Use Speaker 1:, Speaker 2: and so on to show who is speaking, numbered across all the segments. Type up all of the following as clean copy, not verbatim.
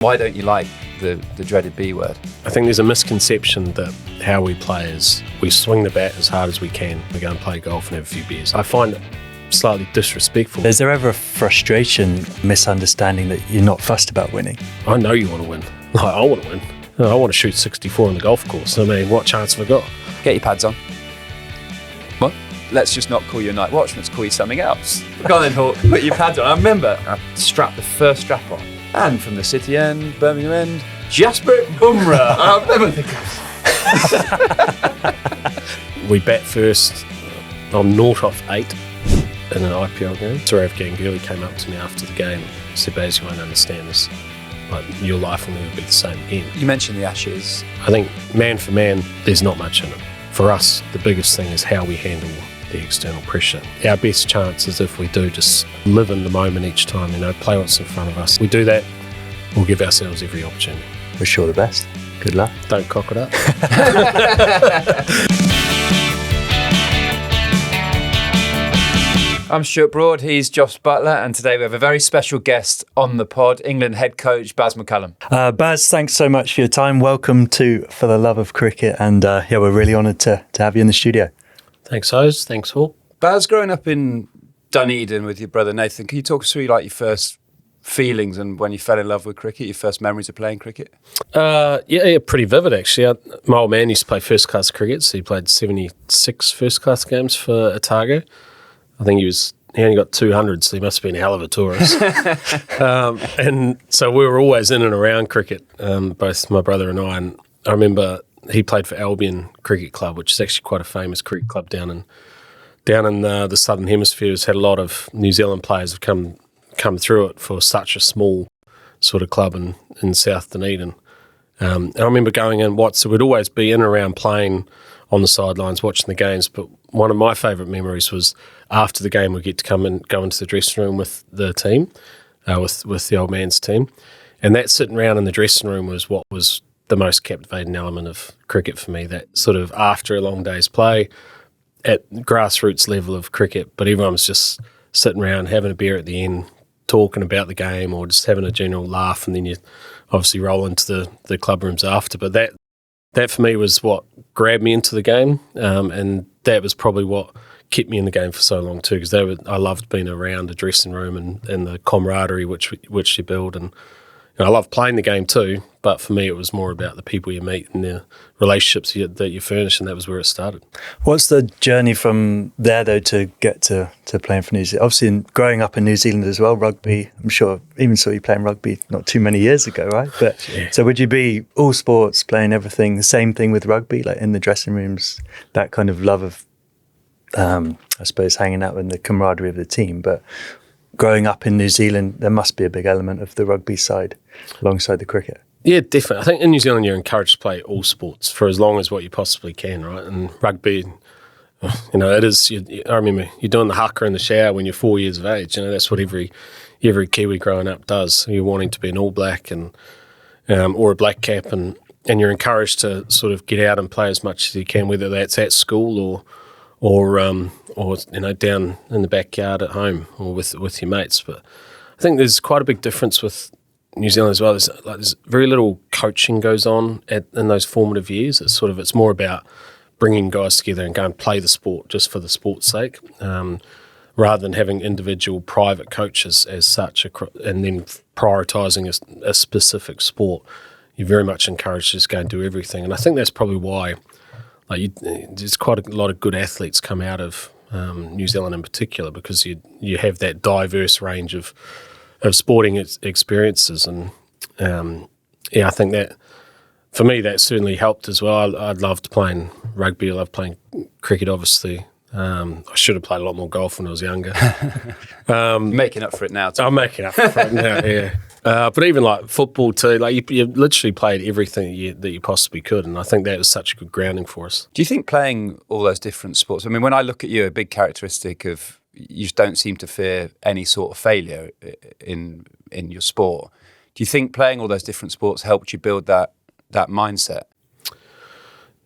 Speaker 1: Why don't you like the dreaded B word?
Speaker 2: I think there's a misconception that how we play is we swing the bat as hard as we can. We go and play golf and have a few beers. I find it slightly disrespectful.
Speaker 3: Is there ever a frustration, misunderstanding that you're not fussed about winning?
Speaker 2: I know you want to win. Like, I want to win. I want to shoot 64 on the golf course. I mean, what chance have I got?
Speaker 1: Get your pads on. What? Let's just not call you a night watchman, let's call you something else. Go on then, Hawk, put your pads on. I remember I strapped the first strap on. And from the City end, Birmingham end, Jasper Bumrah. I'll never think of.
Speaker 2: We bat first. I'm 0 off 8 in an IPL game. Sarav Ganguly came up to me after the game and said, Baz, you won't understand this. Like, your life will never be the same again.
Speaker 1: You mentioned the Ashes.
Speaker 2: I think man for man, there's not much in it. For us, the biggest thing is how we handle the external pressure. Our best chance is if we do just live in the moment each time, play what's in front of us. We do that, we'll give ourselves every opportunity.
Speaker 3: Wish you all the best. Good luck.
Speaker 2: Don't cock it up.
Speaker 1: I'm Stuart Broad, he's Josh Buttler, and today we have a very special guest on the pod, England head coach Baz McCullum.
Speaker 3: Baz, thanks so much for your time. Welcome to For the Love of Cricket, and we're really honoured to have you in the studio.
Speaker 2: Thanks, Hose. Thanks, Hawk.
Speaker 1: Baz, growing up in Dunedin with your brother Nathan, can you talk us through your first feelings and when you fell in love with cricket, your first memories of playing cricket?
Speaker 2: Yeah, pretty vivid actually. My old man used to play first class cricket, so he played 76 first class games for Otago. I think he only got 200, so he must have been a hell of a tourist. And so we were always in and around cricket, both my brother and I. And I remember he played for Albion Cricket Club, which is actually quite a famous cricket club down in the Southern Hemisphere. It's had a lot of New Zealand players have come through it for such a small sort of club in South Dunedin. And I remember going in, so we'd always be in and around playing on the sidelines, watching the games. But one of my favourite memories was after the game, we'd get to come and go into the dressing room with the team, with the old man's team. And that sitting around in the dressing room was what was the most captivating element of cricket for me, that sort of after a long day's play at grassroots level of cricket, but everyone was just sitting around having a beer at the end, talking about the game or just having a general laugh, and then you obviously roll into the club rooms after. But that for me was what grabbed me into the game, and that was probably what kept me in the game for so long too, because I loved being around a dressing room and the camaraderie which you build, and I love playing the game too, but for me it was more about the people you meet and the relationships that you furnish, and that was where it started.
Speaker 3: What's the journey from there though to get to playing for New Zealand? Obviously growing up in New Zealand as well, rugby, I'm sure even saw you playing rugby not too many years ago, right? But yeah. So would you be all sports, playing everything, the same thing with rugby, like in the dressing rooms, that kind of love of I suppose hanging out in the camaraderie of the team, but growing up in New Zealand, there must be a big element of the rugby side alongside the cricket. Yeah,
Speaker 2: definitely. I think in New Zealand you're encouraged to play all sports for as long as what you possibly can, right? And rugby, it is. I remember you're doing the haka in the shower when you're 4 years of age. That's what every Kiwi growing up does. You're wanting to be an All Black and or a Blackcap, and you're encouraged to sort of get out and play as much as you can, whether that's at school or down in the backyard at home or with your mates. But I think there's quite a big difference with New Zealand as well. There's very little coaching goes on in those formative years. It's more about bringing guys together and go and play the sport just for the sport's sake, rather than having individual private coaches as such, and then prioritising a specific sport. You're very much encouraged to just go and do everything, and I think that's probably why. There's quite a lot of good athletes come out of New Zealand in particular, because you have that diverse range of sporting experiences, and I think that for me that certainly helped as well. I loved playing rugby. I loved playing cricket, obviously. I should have played a lot more golf when I was younger.
Speaker 1: Making up for it now.
Speaker 2: I'm making up for it now, yeah. But even like football too, you literally played everything that you possibly could, and I think that was such a good grounding for us.
Speaker 1: Do you think playing all those different sports, I mean, when I look at you, a big characteristic of you just don't seem to fear any sort of failure in your sport. Do you think playing all those different sports helped you build that mindset?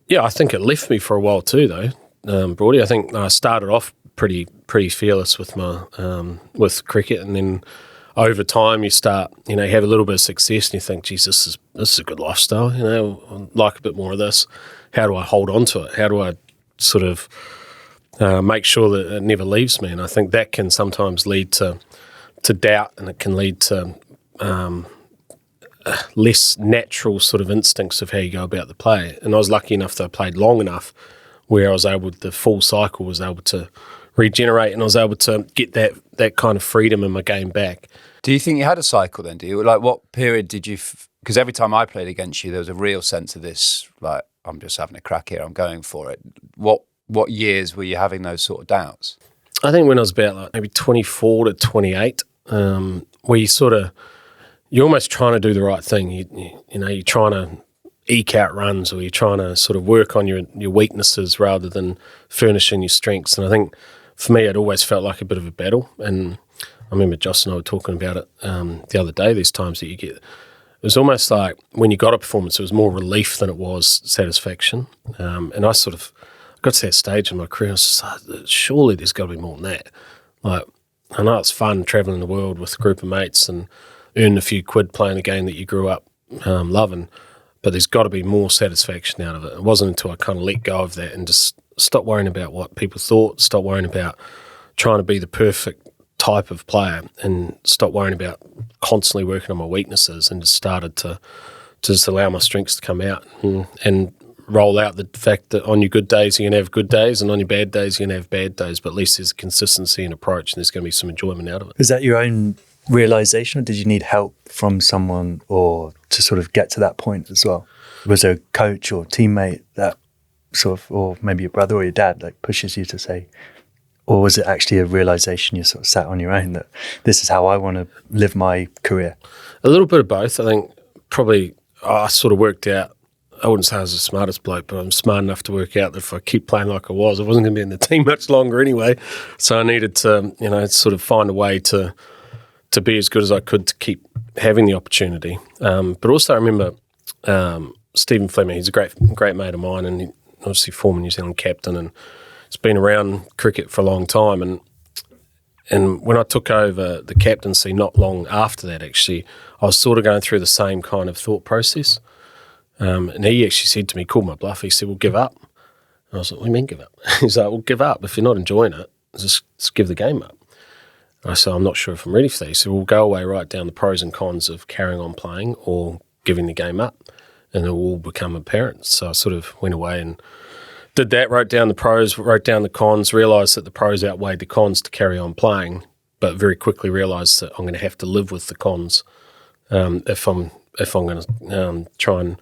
Speaker 2: Yeah, I think it left me for a while too, though, Brody. I think I started off pretty fearless with my with cricket, and then over time you start, you have a little bit of success and you think, geez, this is a good lifestyle, I'd like a bit more of this. How do I hold on to it? How do I sort of make sure that it never leaves me? And I think that can sometimes lead to doubt, and it can lead to less natural sort of instincts of how you go about the play. And I was lucky enough that I played long enough where the full cycle was able to regenerate, and I was able to get that kind of freedom in my game back.
Speaker 1: Do you think you had a cycle then? Do you, like, what period did you, because every time I played against you, there was a real sense of this, like, I'm just having a crack here, I'm going for it. What years were you having those sort of doubts?
Speaker 2: I think when I was about like maybe 24 to 28, where you're almost trying to do the right thing. You're trying to eke out runs, or you're trying to sort of work on your weaknesses rather than furnishing your strengths. And I think for me, it always felt like a bit of a battle. And I remember Joss and I were talking about it the other day, these times that you get. It was almost like when you got a performance, it was more relief than it was satisfaction. And I got to that stage in my career, I was just like, surely there's got to be more than that. Like, I know it's fun travelling the world with a group of mates and earning a few quid playing a game that you grew up loving, but there's got to be more satisfaction out of it. It wasn't until I kind of let go of that and just stopped worrying about what people thought, stopped worrying about trying to be the perfect type of player, and stopped worrying about constantly working on my weaknesses, and just started to just allow my strengths to come out and roll out the fact that on your good days you're going to have good days, and on your bad days you're going to have bad days, but at least there's consistency and approach, and there's going to be some enjoyment out of it.
Speaker 3: Is that your own realization, or did you need help from someone or to sort of get to that point as well? Was there a coach or teammate that sort of, or maybe your brother or your dad, like pushes you to say, or was it actually a realization you sort of sat on your own that this is how I want to live my career?
Speaker 2: A little bit of both. I think probably I sort of worked out, I wouldn't say I was the smartest bloke, but I'm smart enough to work out that if I keep playing like I wasn't going to be in the team much longer anyway. So I needed to, sort of find a way to be as good as I could to keep having the opportunity. But also I remember Stephen Fleming, he's a great mate of mine, and he obviously former New Zealand captain, and he's been around cricket for a long time. And when I took over the captaincy not long after that, actually, I was sort of going through the same kind of thought process. And he actually said to me, called my bluff, he said, well, give up. And I was like, what do you mean give up? He's like, well, give up. If you're not enjoying it, just give the game up. And I said, I'm not sure if I'm ready for that. He said, well, go away, write down the pros and cons of carrying on playing or giving the game up, and it will all become apparent. So I sort of went away and did that, wrote down the pros, wrote down the cons, realised that the pros outweighed the cons to carry on playing, but very quickly realised that I'm going to have to live with the cons if I'm going to try and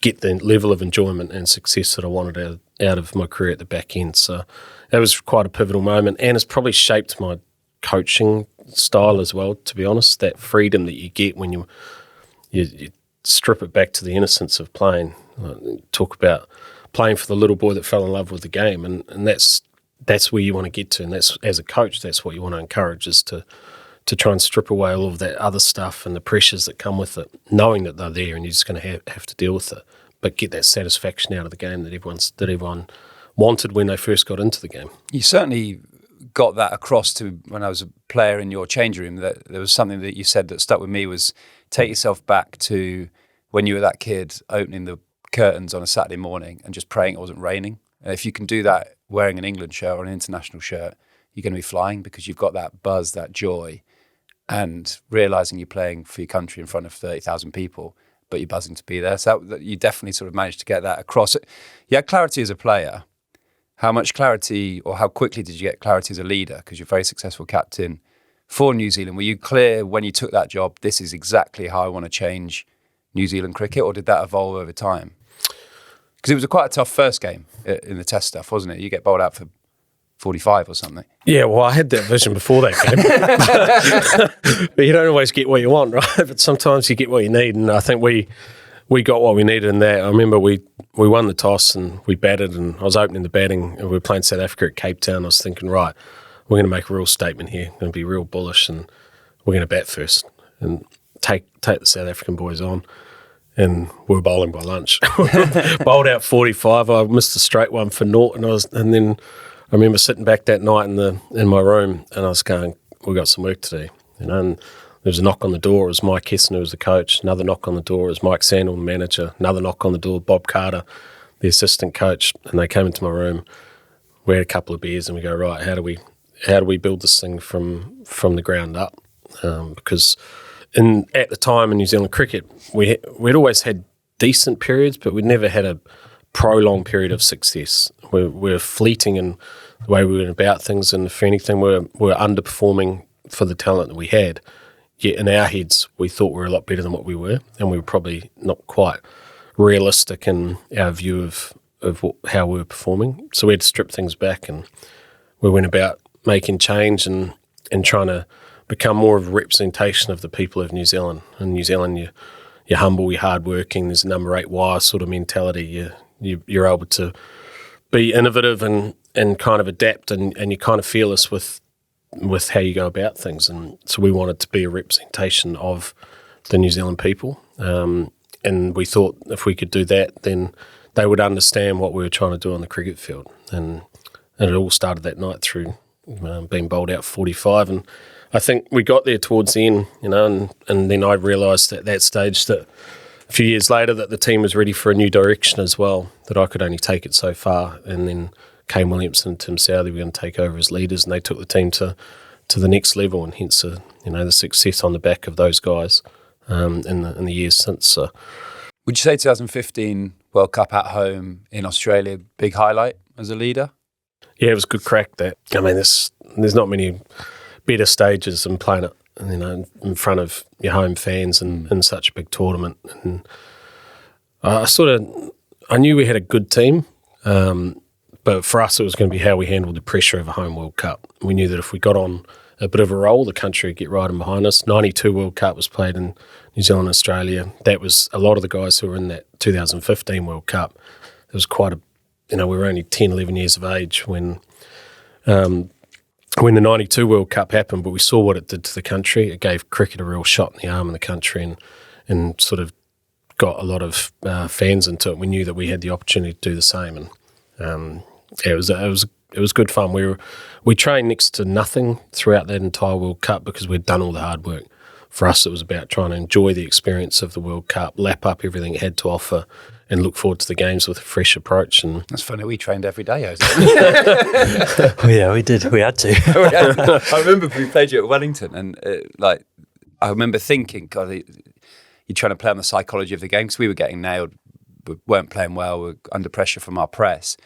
Speaker 2: get the level of enjoyment and success that I wanted out of my career at the back end. So that was quite a pivotal moment, and it's probably shaped my coaching style as well, to be honest. That freedom that you get when you strip it back to the innocence of playing. Talk about playing for the little boy that fell in love with the game, and that's where you want to get to, and that's, as a coach, that's what you want to encourage, is to try and strip away all of that other stuff and the pressures that come with it, knowing that they're there and you're just going to have to deal with it, but get that satisfaction out of the game that everyone wanted when they first got into the game.
Speaker 1: You certainly got that across to when I was a player in your change room. That there was something that you said that stuck with me, was take yourself back to when you were that kid opening the curtains on a Saturday morning and just praying it wasn't raining. And if you can do that wearing an England shirt or an international shirt, you're going to be flying, because you've got that buzz, that joy, and realising you're playing for your country in front of 30,000 people, but you're buzzing to be there. So that you definitely sort of managed to get that across. You had clarity as a player. How much clarity, or how quickly did you get clarity as a leader? Because you're a very successful captain for New Zealand. Were you clear when you took that job, this is exactly how I want to change New Zealand cricket, or did that evolve over time? Because it was quite a tough first game in the test stuff, wasn't it? You get bowled out for 45 or something.
Speaker 2: Yeah, well, I had that vision before that game. But you don't always get what you want, right? But sometimes you get what you need, and I think we got what we needed in that. I remember we won the toss and we batted, and I was opening the batting, and we were playing South Africa at Cape Town. I was thinking, right, we're going to make a real statement here. We're going to be real bullish, and we're going to bat first and take the South African boys on. And we were bowling by lunch. Bowled out 45. I missed a straight one for naught, and then I remember sitting back that night in my room, and I was going, "We've got some work to do," and There was a knock on the door. It was Mike Hessner who was the coach. Another knock on the door. It was Mike Sandel, the manager. Another knock on the door. Bob Carter, the assistant coach. And they came into my room. We had a couple of beers and we go, right, how do we build this thing from the ground up? Because at the time in New Zealand cricket, we'd always had decent periods, but we'd never had a prolonged period of success. We're fleeting in the way we went about things, and if anything, we're underperforming for the talent that we had. Yet in our heads, we thought we were a lot better than what we were, and we were probably not quite realistic in our view of how we were performing. So we had to strip things back, and we went about making change and trying to become more of a representation of the people of New Zealand. In New Zealand, you're humble, you're hardworking. There's a number 8 wire sort of mentality. You're able to be innovative and kind of adapt, and you're kind of fearless with how you go about things. And so we wanted to be a representation of the New Zealand people. And we thought if we could do that, then they would understand what we were trying to do on the cricket field. And it all started that night through being bowled out 45. And I think we got there towards the end, and then I realised at that stage that a few years later that the team was ready for a new direction as well, that I could only take it so far. And then Kane Williamson and Tim Southey were going to take over as leaders, and they took the team to the next level, and hence the success on the back of those guys in the years since. So.
Speaker 1: Would you say 2015 World Cup at home in Australia, big highlight as a leader?
Speaker 2: Yeah, it was a good crack. That I mean, there's not many better stages than playing it, in front of your home fans and in such a big tournament. And I knew we had a good team, but for us it was going to be how we handled the pressure of a home World Cup. We knew that if we got on a bit of a roll, the country would get right in behind us. 92 World Cup was played in New Zealand and Australia. That was a lot of the guys who were in that 2015 World Cup. It was quite we were only 10, 11 years of age when the 92 World Cup happened, but we saw what it did to the country. It gave cricket a real shot in the arm in the country and sort of got a lot of fans into it. We knew that we had the opportunity to do the same, and it was good fun. We trained next to nothing throughout that entire World Cup because we'd done all the hard work. For us, it was about trying to enjoy the experience of the World Cup, lap up everything it had to offer, and look forward to the games with a fresh approach. And
Speaker 1: that's funny. We trained every day, Jose.
Speaker 3: Oh, yeah, we did. We had to.
Speaker 1: I remember we played you at Wellington, and I remember thinking, God, you're trying to play on the psychology of the game because we were getting nailed, we weren't playing well, we were under pressure from our press,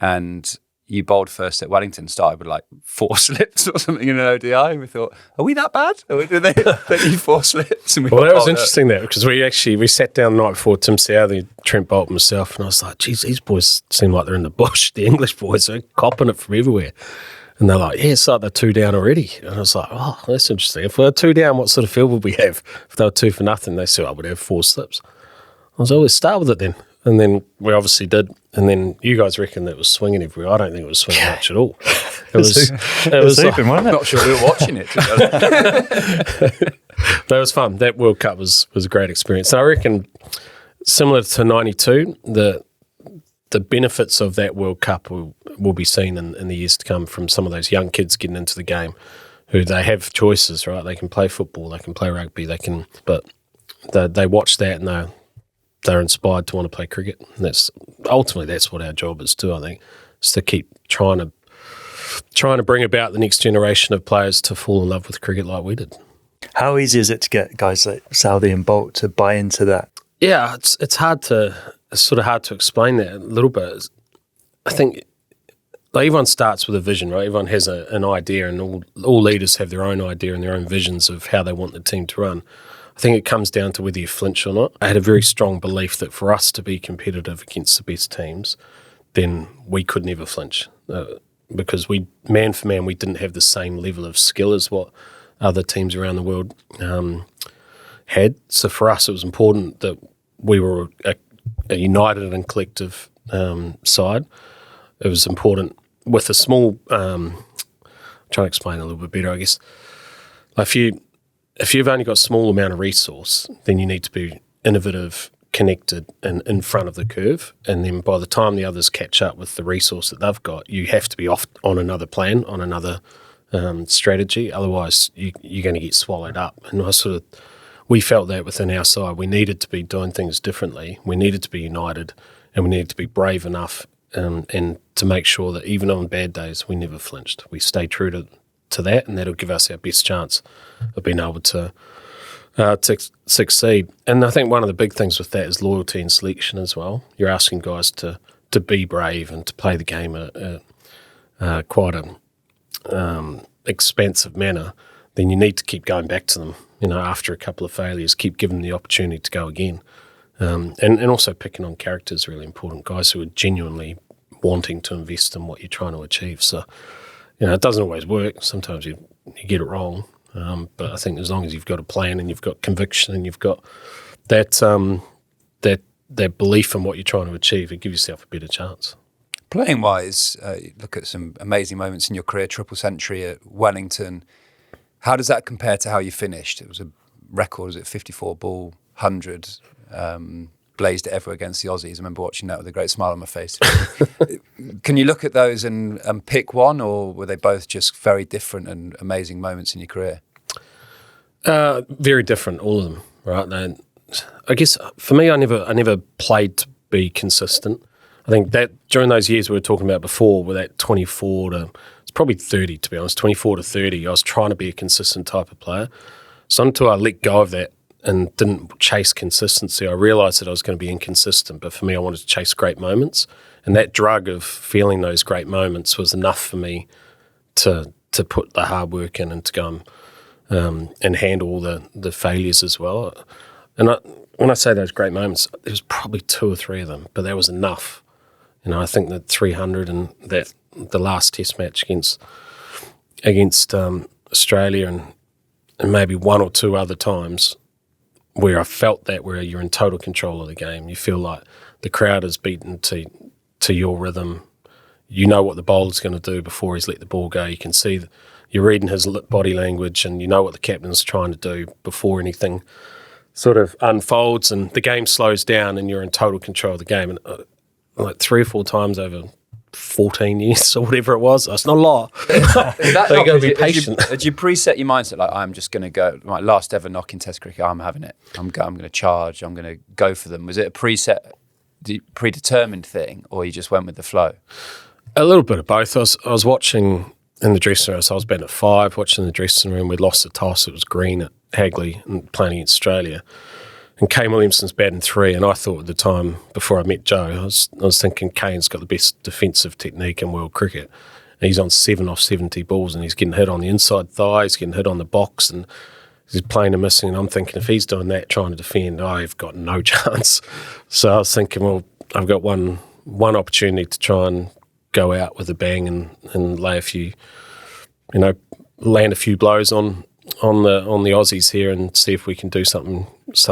Speaker 1: and you bowled first at Wellington, started with 4 slips or something in an ODI, and we thought, are we that bad? Did they need 4 slips? And
Speaker 2: well, that was interesting because we sat down the night before, Tim Southey, Trent Bolt and myself, and I was like, geez, these boys seem like they're in the bush. The English boys are copping it from everywhere. And they're like, yeah, it's like they're 2 down already. And I was like, oh, that's interesting. If we're 2 down, what sort of field would we have? If they were 2 for nothing, they said, I would have 4 slips. I was like, let's start with it then. And then we obviously did. And then you guys reckon that it was swinging everywhere. I don't think it was swinging much at all. It was
Speaker 3: open, wasn't it?
Speaker 1: I'm not sure we were watching it.
Speaker 2: That was fun. That World Cup was a great experience. So I reckon, similar to 92, the benefits of that World Cup will be seen in the years to come from some of those young kids getting into the game who they have choices, right? They can play football, they can play rugby, but they watch that and they're inspired to want to play cricket. And that's what our job is too, I think, is to keep trying to bring about the next generation of players to fall in love with cricket like we did.
Speaker 3: How easy is it to get guys like Southey and Bolt to buy into that?
Speaker 2: Yeah, it's sort of hard to explain that a little bit. I think everyone starts with a vision, right? Everyone has an idea, and all leaders have their own idea and their own visions of how they want the team to run. I think it comes down to whether you flinch or not. I had a very strong belief that for us to be competitive against the best teams, then we could never flinch because man for man, we didn't have the same level of skill as what other teams around the world had. So for us, it was important that we were a united and collective side. It was important with a small, trying to explain a little bit better, I guess. If you've only got a small amount of resource, then you need to be innovative, connected, and in front of the curve. And then by the time the others catch up with the resource that they've got, you have to be off on another plan, on another strategy. Otherwise, you're going to get swallowed up. And we felt that within our side. We needed to be doing things differently. We needed to be united, and we needed to be brave enough and to make sure that even on bad days, we never flinched. We stayed true to that, and that'll give us our best chance of being able to succeed. And I think one of the big things with that is loyalty and selection as well. You're asking guys to be brave and to play the game at quite an expansive manner. Then you need to keep going back to them. After a couple of failures, keep giving them the opportunity to go again. And also picking on characters is really important. Guys who are genuinely wanting to invest in what you're trying to achieve. So, it doesn't always work. Sometimes you get it wrong. But I think as long as you've got a plan and you've got conviction and you've got that belief in what you're trying to achieve, it gives yourself a better chance.
Speaker 1: Playing wise, you look at some amazing moments in your career, triple century at Wellington. How does that compare to how you finished? It was a record, was it 54 ball, 100, blazed it ever against the Aussies. I remember watching that with a great smile on my face. Can you look at those and pick one, or were they both just very different and amazing moments in your career?
Speaker 2: Very different, all of them, right? I guess for me, I never played to be consistent. I think that during those years we were talking about before, with that 24 to, it's probably 30 to be honest, 24 to 30, I was trying to be a consistent type of player. So until I let go of that and didn't chase consistency, I realised that I was going to be inconsistent. But for me, I wanted to chase great moments. And that drug of feeling those great moments was enough for me to put the hard work in and to go and handle all the failures as well. And when I say those great moments, there was probably 2 or 3 of them, but that was enough. I think that 300 and that the last Test match against Australia and maybe 1 or 2 other times where I felt that, where you're in total control of the game. You feel like the crowd is beaten to your rhythm. You know what the bowler's going to do before he's let the ball go. You can see you're reading his body language, and you know what the captain's trying to do before anything sort of unfolds, and the game slows down and you're in total control of the game. And like 3 or 4 times over 14 years or whatever it was, that's not a lot. You've got to be patient.
Speaker 1: Did you preset your mindset like, I'm just going to go, my last ever knock in Test cricket, I'm having it. I'm going to charge, I'm going to go for them. Was it a predetermined thing, or you just went with the flow?
Speaker 2: A little bit of both. I was watching in the dressing room, so I was batting at 5, watching in the dressing room. We'd lost the toss, it was green at Hagley and playing against Australia. And Kane Williamson's batting 3, and I thought at the time, before I met Joe, I was thinking Kane's got the best defensive technique in world cricket. And he's on 7 off 70 balls, and he's getting hit on the inside thigh, he's getting hit on the box, and he's playing and missing. And I'm thinking, if he's doing that, trying to defend, I've got no chance. So I was thinking, well, I've got one opportunity to try and go out with a bang and lay a few, land a few blows on the Aussies here and see if we can do something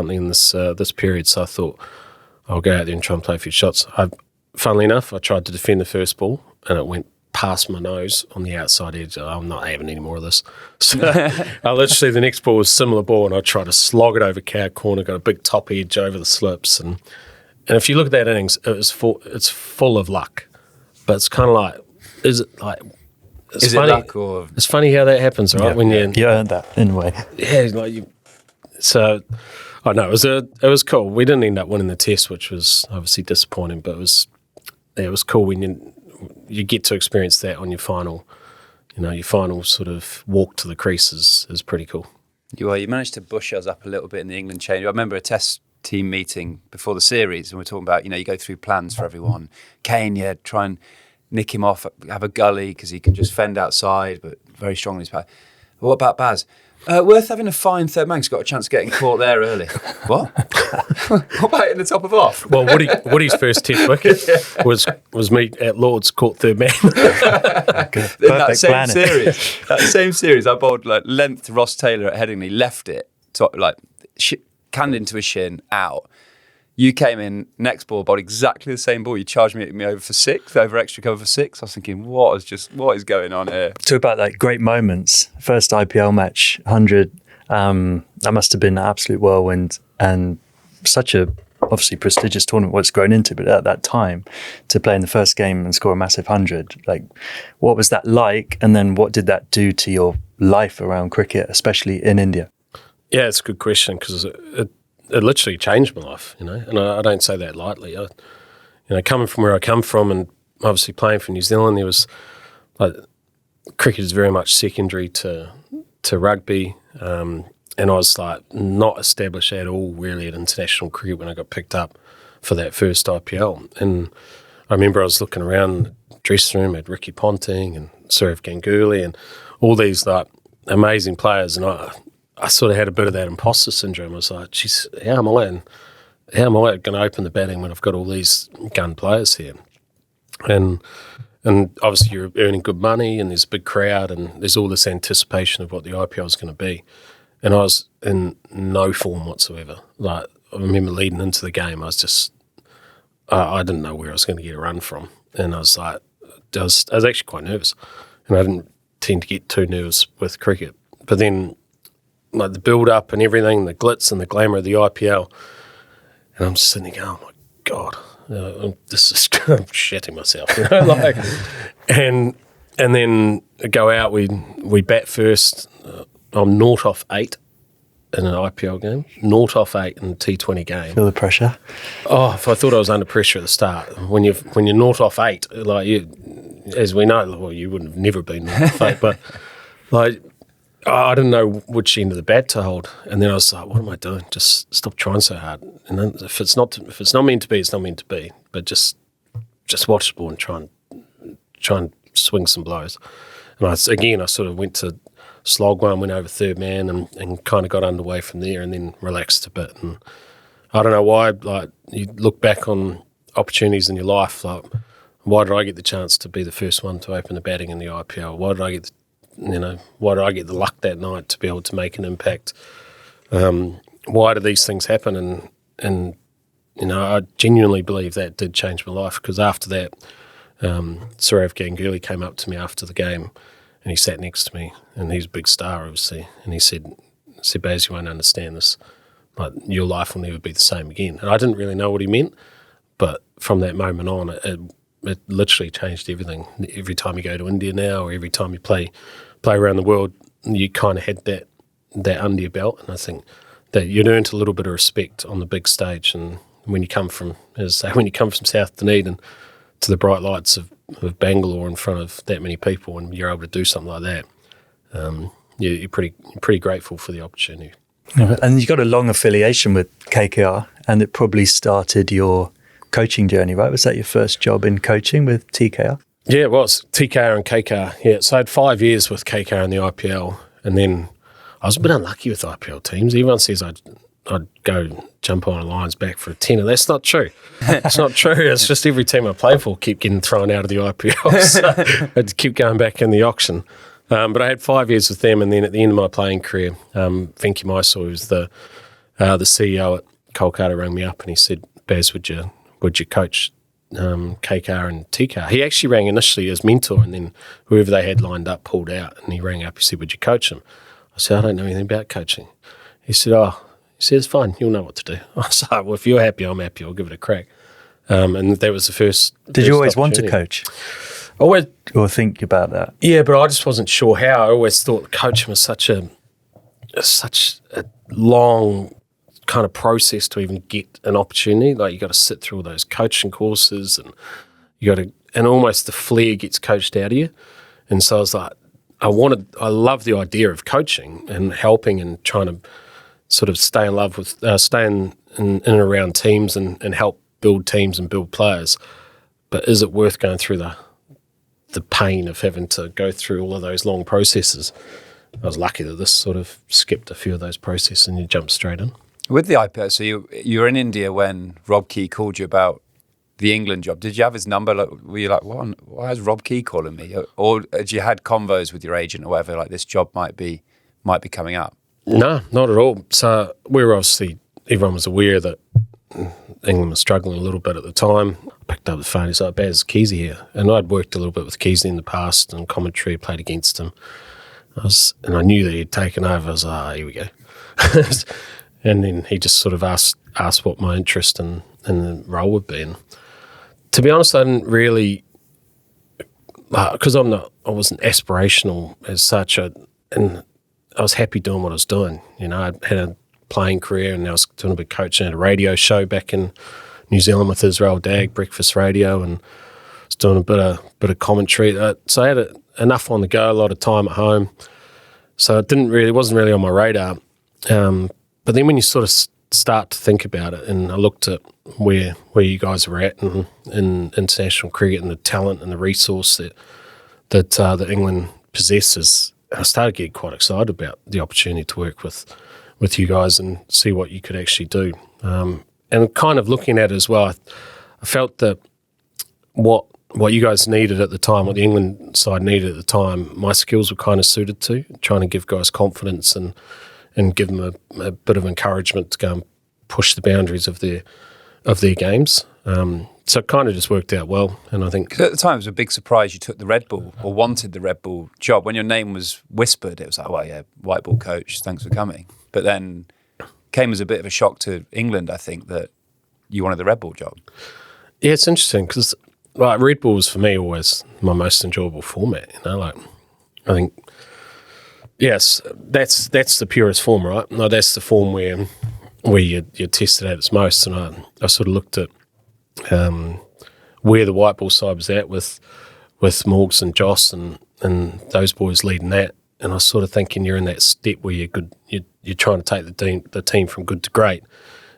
Speaker 2: in this period. So I thought I'll go out there and try and play a few shots. Funnily enough, I tried to defend the first ball and it went past my nose on the outside edge. I'm not having any more of this. So I literally, the next ball was a similar ball, and I tried to slog it over cow corner, got a big top edge over the slips, and if you look at that innings, it's full of luck. But it's kind of like, is it like?
Speaker 1: Is funny, it luck or?
Speaker 2: It's funny how that happens, right?
Speaker 3: Yeah,
Speaker 2: when
Speaker 3: you earned that in a way.
Speaker 2: Yeah, so I know it was cool. We didn't end up winning the Test, which was obviously disappointing, but it was cool when you get to experience that on your final. Your final sort of walk to the crease is pretty cool.
Speaker 1: You managed to bush us up a little bit in the England change. I remember a Test team meeting before the series, and we're talking about, you go through plans for everyone. Kane, try and nick him off, have a gully because he can just fend outside, but very strong in his power. But what about Baz? Worth having a fine third man. He's got a chance of getting caught there early. What? What about in the top of off?
Speaker 2: Well, Woody's first Test wicket was me at Lord's caught third man.
Speaker 1: In that same series, I bowled length to Ross Taylor at Headingley, left it, canned into his shin, out. You came in, next ball, bowled exactly the same ball. You charged me over for 6, over extra cover for 6. I was thinking, what is going on here?
Speaker 3: Talk about great moments. First IPL match, 100. That must have been an absolute whirlwind, and such a obviously prestigious tournament, what it's grown into, but at that time, to play in the first game and score a massive 100, like, what was that like? And then what did that do to your life around cricket, especially in India?
Speaker 2: Yeah, it's a good question, because it literally changed my life, you know, and I don't say that lightly. Coming from where I come from and obviously playing for New Zealand, there was, like, cricket is very much secondary to rugby, and I was like not established at all really at international cricket when I got picked up for that first IPL. And I remember I was looking around the dressing room at Ricky Ponting and Sourav Ganguly and all these like amazing players, and I sort of had a bit of that imposter syndrome. I was like, geez, how am I going to open the batting when I've got all these gun players here? And obviously you're earning good money and there's a big crowd and there's all this anticipation of what the IPL is going to be. And I was in no form whatsoever. Like, I remember leading into the game, I was just, I didn't know where I was going to get a run from. And I was like, I was actually quite nervous. And I didn't tend to get too nervous with cricket. But then, like, the build-up and everything, the glitz and the glamour of the IPL, and I'm just sitting there going, oh my God, this is, I'm shitting myself, you know, like, and then go out, we bat first. I'm 0 off 8 in an IPL game, 0 off 8 in a T20 game.
Speaker 3: Feel the pressure?
Speaker 2: Oh, if I thought I was under pressure at the start. When you're 0 off 8, like, you, as we know, well, you wouldn't have never been 0 off 8, but like, I didn't know which end of the bat to hold, and then I was like, "What am I doing? Just stop trying so hard." And then if it's not meant to be, it's not meant to be. But just watch the ball and try and swing some blows. And I sort of went to slog one, went over third man, and kind of got underway from there, and then relaxed a bit. And I don't know why. Like, you look back on opportunities in your life, like, why did I get the chance to be the first one to open the batting in the IPL? Why did I get the luck that night to be able to make an impact? Why do these things happen? And I genuinely believe that did change my life, because after that, Sourav Ganguly came up to me after the game and he sat next to me, and he's a big star obviously, and he said, Baz, you won't understand this. Like, your life will never be the same again. And I didn't really know what he meant, but from that moment on, it literally changed everything. Every time you go to India now, or every time you play around the world, you kind of had that under your belt. And I think that you'd earned a little bit of respect on the big stage. And when you come from South Dunedin to the bright lights of Bangalore in front of that many people, and you're able to do something like that, you're pretty grateful for the opportunity.
Speaker 3: And you got a long affiliation with KKR, and it probably started your coaching journey, right? Was that your first job in coaching with TKR?
Speaker 2: Yeah, it was. TKR and KKR, yeah. So I had 5 years with KKR in the IPL, and then I was a bit unlucky with IPL teams. Everyone says I'd go jump on a Lions back for a tenner. That's not true. It's not true. It's just every team I play for kept getting thrown out of the IPL. So I had to keep going back in the auction. But I had 5 years with them, and then at the end of my playing career, Venki Mysore, who's the CEO at Kolkata, rang me up and he said, Baz, would you coach KKR and TKR? He actually rang initially as mentor, and then whoever they had lined up pulled out, and he rang up, he said, would you coach him? I said, I don't know anything about coaching. He said, it's fine, you'll know what to do. I said, well, if you're happy, I'm happy, I'll give it a crack. And that was the first. Did
Speaker 3: you always want to coach?
Speaker 2: Always.
Speaker 3: Or think about that?
Speaker 2: Yeah, but I just wasn't sure how. I always thought coaching was such a long kind of process to even get an opportunity. Like, you got to sit through all those coaching courses, and and almost the flair gets coached out of you. And so I was like, I love the idea of coaching and helping and trying to sort of stay in love with, stay in and around teams and help build teams and build players. But is it worth going through the pain of having to go through all of those long processes? I was lucky that this sort of skipped a few of those processes and you jumped straight in.
Speaker 1: With the IPL, so you were in India when Rob Key called you about the England job. Did you have his number? Like, were you like, why is Rob Key calling me? Or had you had convos with your agent or whatever, like this job might be coming up?
Speaker 2: No, not at all. So everyone was aware that England was struggling a little bit at the time. I picked up the phone, he's like, Baz, Keezy here. And I'd worked a little bit with Keezy in the past and commentary, played against him. And I knew that he'd taken over. I was like, here we go. And then he just sort of asked what my interest in the role would be. And to be honest, I didn't really, because I wasn't aspirational as such, and I was happy doing what I was doing. You know, I had a playing career, and I was doing a bit of coaching at a radio show back in New Zealand with Israel Dag, breakfast radio, and was doing a bit of commentary. So I had enough on the go, a lot of time at home. So it wasn't really on my radar. But then when you sort of start to think about it, and I looked at where you guys were at in international cricket and the talent and the resource that England possesses, I started getting quite excited about the opportunity to work with you guys and see what you could actually do. And kind of looking at it as well, I felt that what you guys needed at the time, what the England side needed at the time, my skills were kind of suited to, trying to give guys confidence and give them a bit of encouragement to go and push the boundaries of their games. So it kind of just worked out well. And I think
Speaker 1: at the time it was a big surprise you took the red ball or wanted the red ball job. When your name was whispered, it was like, well, yeah, white ball coach, thanks for coming. But then came as a bit of a shock to England, I think, that you wanted the red ball job.
Speaker 2: Yeah, it's interesting because red ball was for me always my most enjoyable format. You know, like I think. Yes, that's the purest form, right? No, that's the form where you're tested at its most. And I sort of looked at where the white ball side was at with Morgs and Joss and those boys leading that. And I was sort of thinking you're in that step where you're trying to take the team from good to great.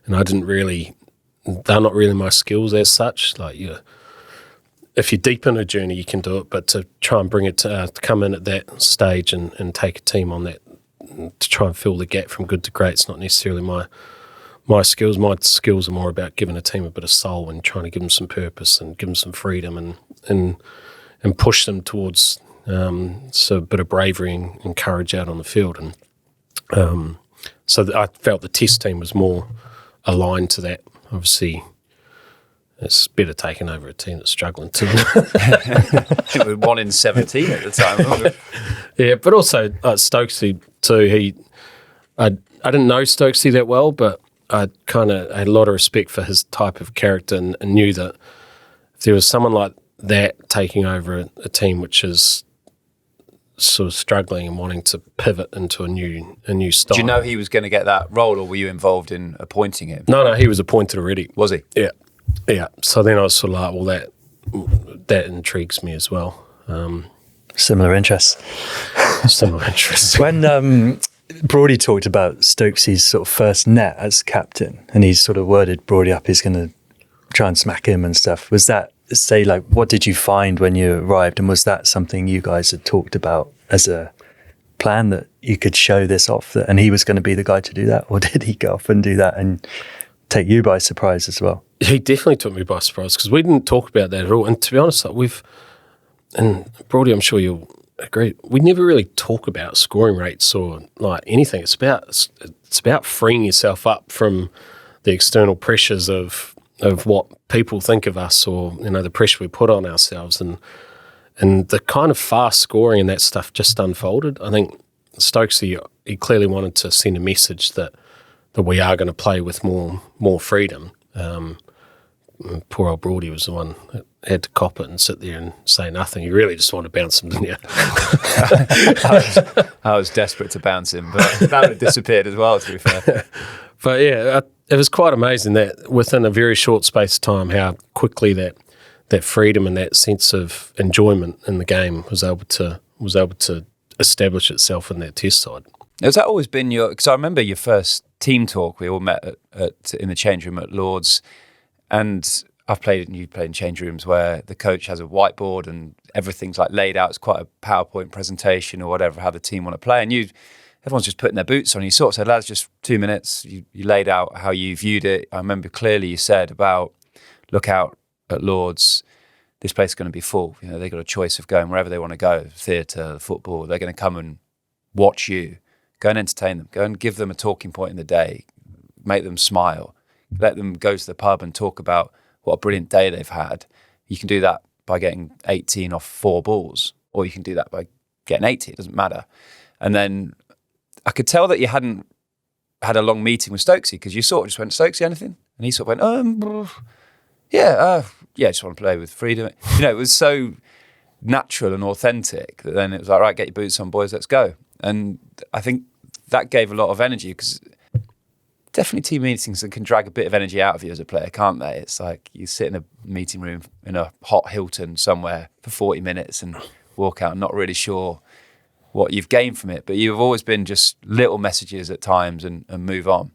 Speaker 2: And they're not really my skills as such. Like if you're deep in a journey, you can do it, but to try and bring it to come in at that stage and take a team on that, to try and fill the gap from good to great, it's not necessarily my skills. My skills are more about giving a team a bit of soul and trying to give them some purpose and give them some freedom and push them towards so a bit of bravery and courage out on the field. And so I felt the test team was more aligned to that. Obviously, it's better taking over a team that's struggling too.
Speaker 1: I think we were 1 in 17 at the time.
Speaker 2: Yeah, but also Stokesy too. I didn't know Stokesy that well, but I kind of had a lot of respect for his type of character and knew that if there was someone like that taking over a team which is sort of struggling and wanting to pivot into a new style.
Speaker 1: Do you know he was going to get that role, or were you involved in appointing him?
Speaker 2: No, he was appointed already.
Speaker 1: Was he?
Speaker 2: Yeah. Yeah, so then I was sort of like, well, that intrigues me as well.
Speaker 3: Similar interests. When Brody talked about Stokesy's sort of first net as captain, and he's sort of worded Brody up, he's going to try and smack him and stuff. Was that, say, like, what did you find when you arrived, and was that something you guys had talked about as a plan, that you could show this off, and he was going to be the guy to do that, or did he go off and do that and take you by surprise as well?
Speaker 2: He definitely took me by surprise because we didn't talk about that at all. And to be honest, and Brody, I'm sure you'll agree, we never really talk about scoring rates or like anything. It's about freeing yourself up from the external pressures of what people think of us, or the pressure we put on ourselves, and the kind of fast scoring and that stuff just unfolded. I think Stokesy, he clearly wanted to send a message that we are going to play with more freedom. Poor old Brody was the one that had to cop it and sit there and say nothing. You really just want to bounce him, didn't you?
Speaker 1: I was desperate to bounce him, but that would have disappeared as well, to be fair.
Speaker 2: But yeah, it was quite amazing that within a very short space of time, how quickly that freedom and that sense of enjoyment in the game was able to establish itself in that test side.
Speaker 1: Has that always been because I remember your first team talk, we all met in the change room at Lord's, and you've played in change rooms where the coach has a whiteboard and everything's like laid out. It's quite a PowerPoint presentation or whatever, how the team want to play. And everyone's just putting their boots on. You sort of said, lads, just 2 minutes. You laid out how you viewed it. I remember clearly you said about, look out at Lord's, this place is going to be full. They've got a choice of going wherever they want to go, theatre, football. They're going to come and watch you. Go and entertain them. Go and give them a talking point in the day. Make them smile. Let them go to the pub and talk about what a brilliant day they've had. You can do that by getting 18 off 4 balls, or you can do that by getting 80. It doesn't matter. And then I could tell that you hadn't had a long meeting with Stokesy because you sort of just went, Stokesy, anything? And he sort of went, yeah, just want to play with freedom. You know, it was so natural and authentic that then it was like, right, get your boots on, boys, let's go. And I think that gave a lot of energy because definitely team meetings can drag a bit of energy out of you as a player, can't they? It's like you sit in a meeting room in a hot Hilton somewhere for 40 minutes and walk out not really sure what you've gained from it. But you've always been just little messages at times and move on.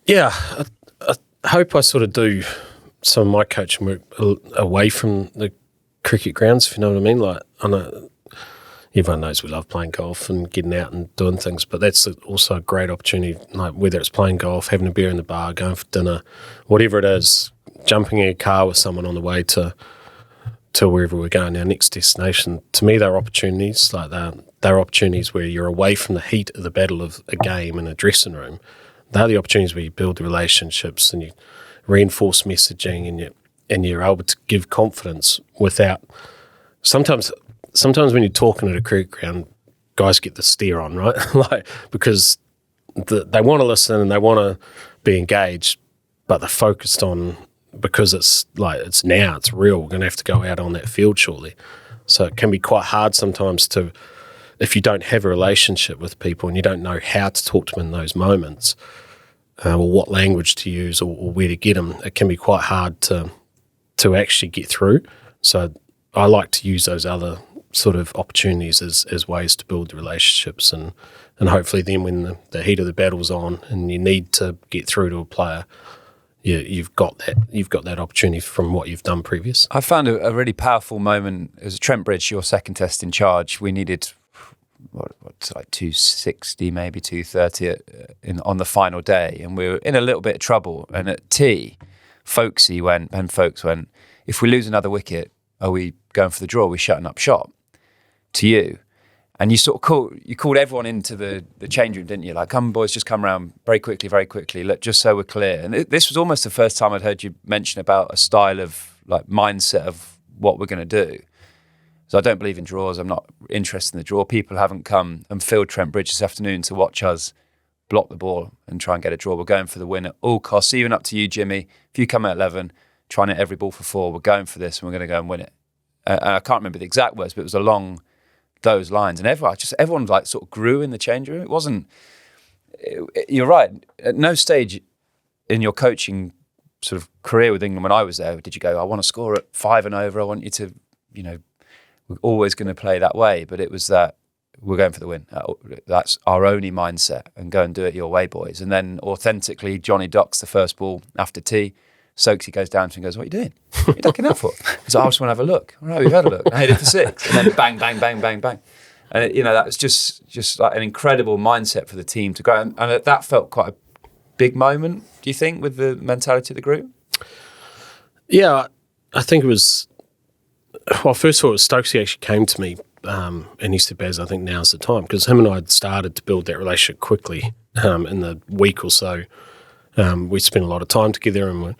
Speaker 1: Yeah,
Speaker 2: I hope I sort of do some of my coaching work away from the cricket grounds, if you know what I mean. Like, I know everyone knows we love playing golf and getting out and doing things, but that's also a great opportunity, like whether it's playing golf, having a beer in the bar, going for dinner, whatever it is, jumping in a car with someone on the way to wherever we're going, our next destination. To me, they're opportunities. Like they're opportunities where you're away from the heat of the battle of a game in a dressing room. They're the opportunities where you build the relationships and you reinforce messaging and you're able to give confidence without. Sometimes when you're talking at a cricket ground, guys get the stare on, right? Like, because they want to listen and they want to be engaged, but they're focused on, because it's like, it's now, it's real. We're going to have to go out on that field shortly. So it can be quite hard sometimes to, if you don't have a relationship with people and you don't know how to talk to them in those moments, or what language to use or where to get them, it can be quite hard to actually get through. So I like to use those other sort of opportunities as ways to build the relationships and hopefully then when the heat of the battle's on and you need to get through to a player, you've got that opportunity from what you've done previous.
Speaker 1: I found a really powerful moment. It was Trent Bridge, your second test in charge. We needed what's like 260, maybe 230 on the final day, and we were in a little bit of trouble. And at tea, Ben Stokes went, if we lose another wicket, are we going for the draw? Are we shutting up shop? To you. And you sort of called everyone into the change room, didn't you? Like, come boys, just come around very quickly, look, just so we're clear. And this was almost the first time I'd heard you mention about a style of like mindset of what we're going to do. So I don't believe in draws. I'm not interested in the draw. People haven't come and filled Trent Bridge this afternoon to watch us block the ball and try and get a draw. We're going for the win at all costs, even up to you, Jimmy. If you come at 11, trying to hit every ball for 4, we're going for this and we're going to go and win it. And I can't remember the exact words, but it was along those lines. And everyone like sort of grew in the change room. It wasn't, you're right. At no stage in your coaching sort of career with England when I was there, did you go, I want to score at 5 and over. I want you to, we're always going to play that way. But it was that we're going for the win. That's our only mindset and go and do it your way, boys. And then authentically, Johnny ducks the first ball after tea. Stokesy goes down to him and goes, what are you doing? What are you ducking that for? He's like, I just want to have a look. All right, we've had a look. I hit it for 6. And then bang, bang, bang, bang, bang. And, that was just like an incredible mindset for the team to grow. And that felt quite a big moment, do you think, with the mentality of the group?
Speaker 2: Yeah, I think it was, well, first of all, Stokesy actually came to me and he said, Baz, I think now's the time. Because him and I had started to build that relationship quickly in the week or so. We spent a lot of time together and we're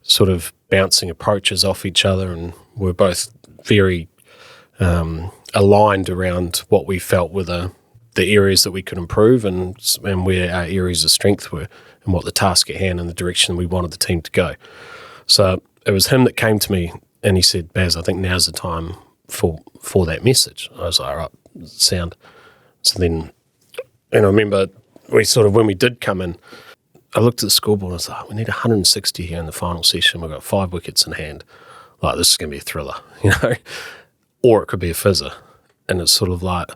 Speaker 2: sort of bouncing approaches off each other, and we're both very aligned around what we felt were the areas that we could improve and where our areas of strength were and what the task at hand and the direction we wanted the team to go. So it was him that came to me and he said, Baz, I think now's the time for that message. I was like, all right, sound. So then, and I remember when we did come in, I looked at the scoreboard and I was like, we need 160 here in the final session. We've got 5 wickets in hand. Like, this is going to be a thriller, or it could be a fizzer. And it's sort of like,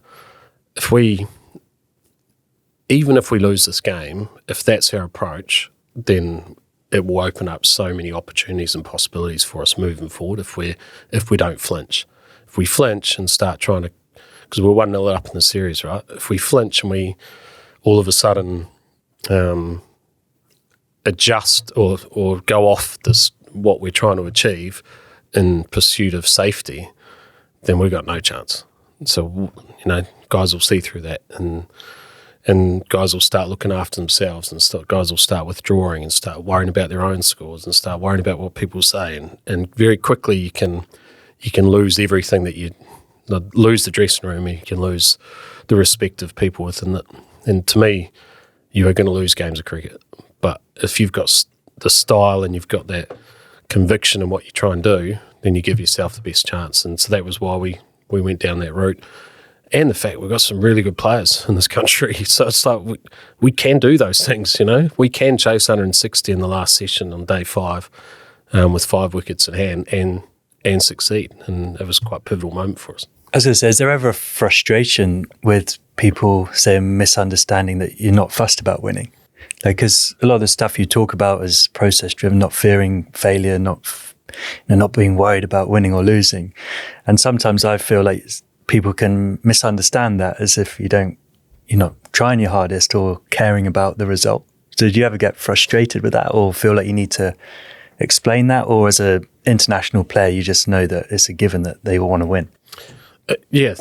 Speaker 2: even if we lose this game, if that's our approach, then it will open up so many opportunities and possibilities for us moving forward if we don't flinch. If we flinch and start trying to, because we're 1-0 up in the series, right? If we flinch and we all of a sudden adjust or go off this what we're trying to achieve in pursuit of safety, then we've got no chance. So, guys will see through that and guys will start looking after themselves and guys will start withdrawing and start worrying about their own scores and start worrying about what people say. And very quickly you can lose everything that lose the dressing room, you can lose the respect of people within it. And to me, you are going to lose games of cricket. But if you've got the style and you've got that conviction in what you try and do, then you give yourself the best chance. And so that was why we went down that route. And the fact we've got some really good players in this country. So it's like we can do those things, you know. We can chase 160 in the last session on day 5 with 5 wickets in hand and succeed. And it was quite a pivotal moment for us.
Speaker 3: I was going to say, is there ever a frustration with people, say, misunderstanding that you're not fussed about winning? Like, because a lot of the stuff you talk about is process-driven, not fearing failure, not being worried about winning or losing. And sometimes I feel like people can misunderstand that as if you're not trying your hardest or caring about the result. So did you ever get frustrated with that or feel like you need to explain that? Or as an international player, you just know that it's a given that they all want to win?
Speaker 2: Yeah,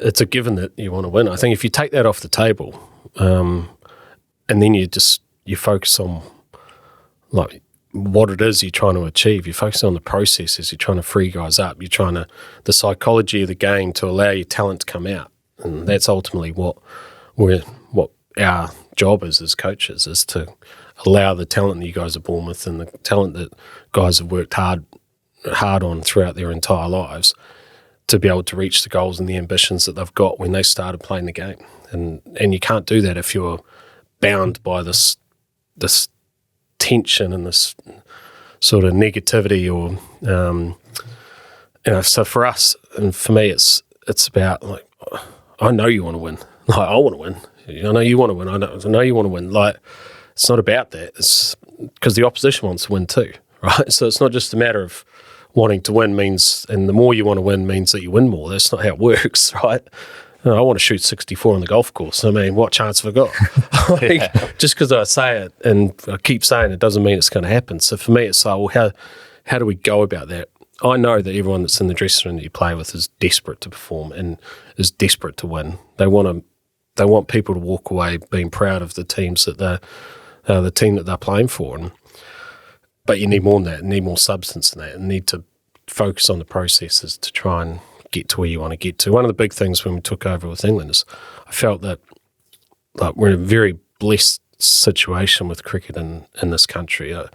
Speaker 2: it's a given that you want to win. I think if you take that off the table and then you focus on like what it is you're trying to achieve, you focus on the processes, you're trying to free guys up, you're trying to, the psychology of the game to allow your talent to come out. And that's ultimately what our job is as coaches, is to allow the talent that you guys are born with and the talent that guys have worked hard on throughout their entire lives to be able to reach the goals and the ambitions that they've got when they started playing the game. And you can't do that if you're bound by this tension and this sort of negativity or, so for us and for me, it's about like, I know you want to win. Like, I want to win. I know you want to win. I know you want to win. Like, it's not about that. It's because the opposition wants to win too, right? So it's not just a matter of wanting to win means, and the more you want to win means that you win more. That's not how it works, right? I want to shoot 64 on the golf course. I mean, what chance have I got? Just because I say it and I keep saying it doesn't mean it's going to happen. So for me, it's like, well, how do we go about that? I know that everyone that's in the dressing room that you play with is desperate to perform and is desperate to win. They want people to walk away being proud of the teams that the team that they're playing for. But you need more than that. You need more substance than that. You need to focus on the processes to try and get to where you want to get to. One of the big things when we took over with England is I felt that we're in a very blessed situation with cricket in this country. I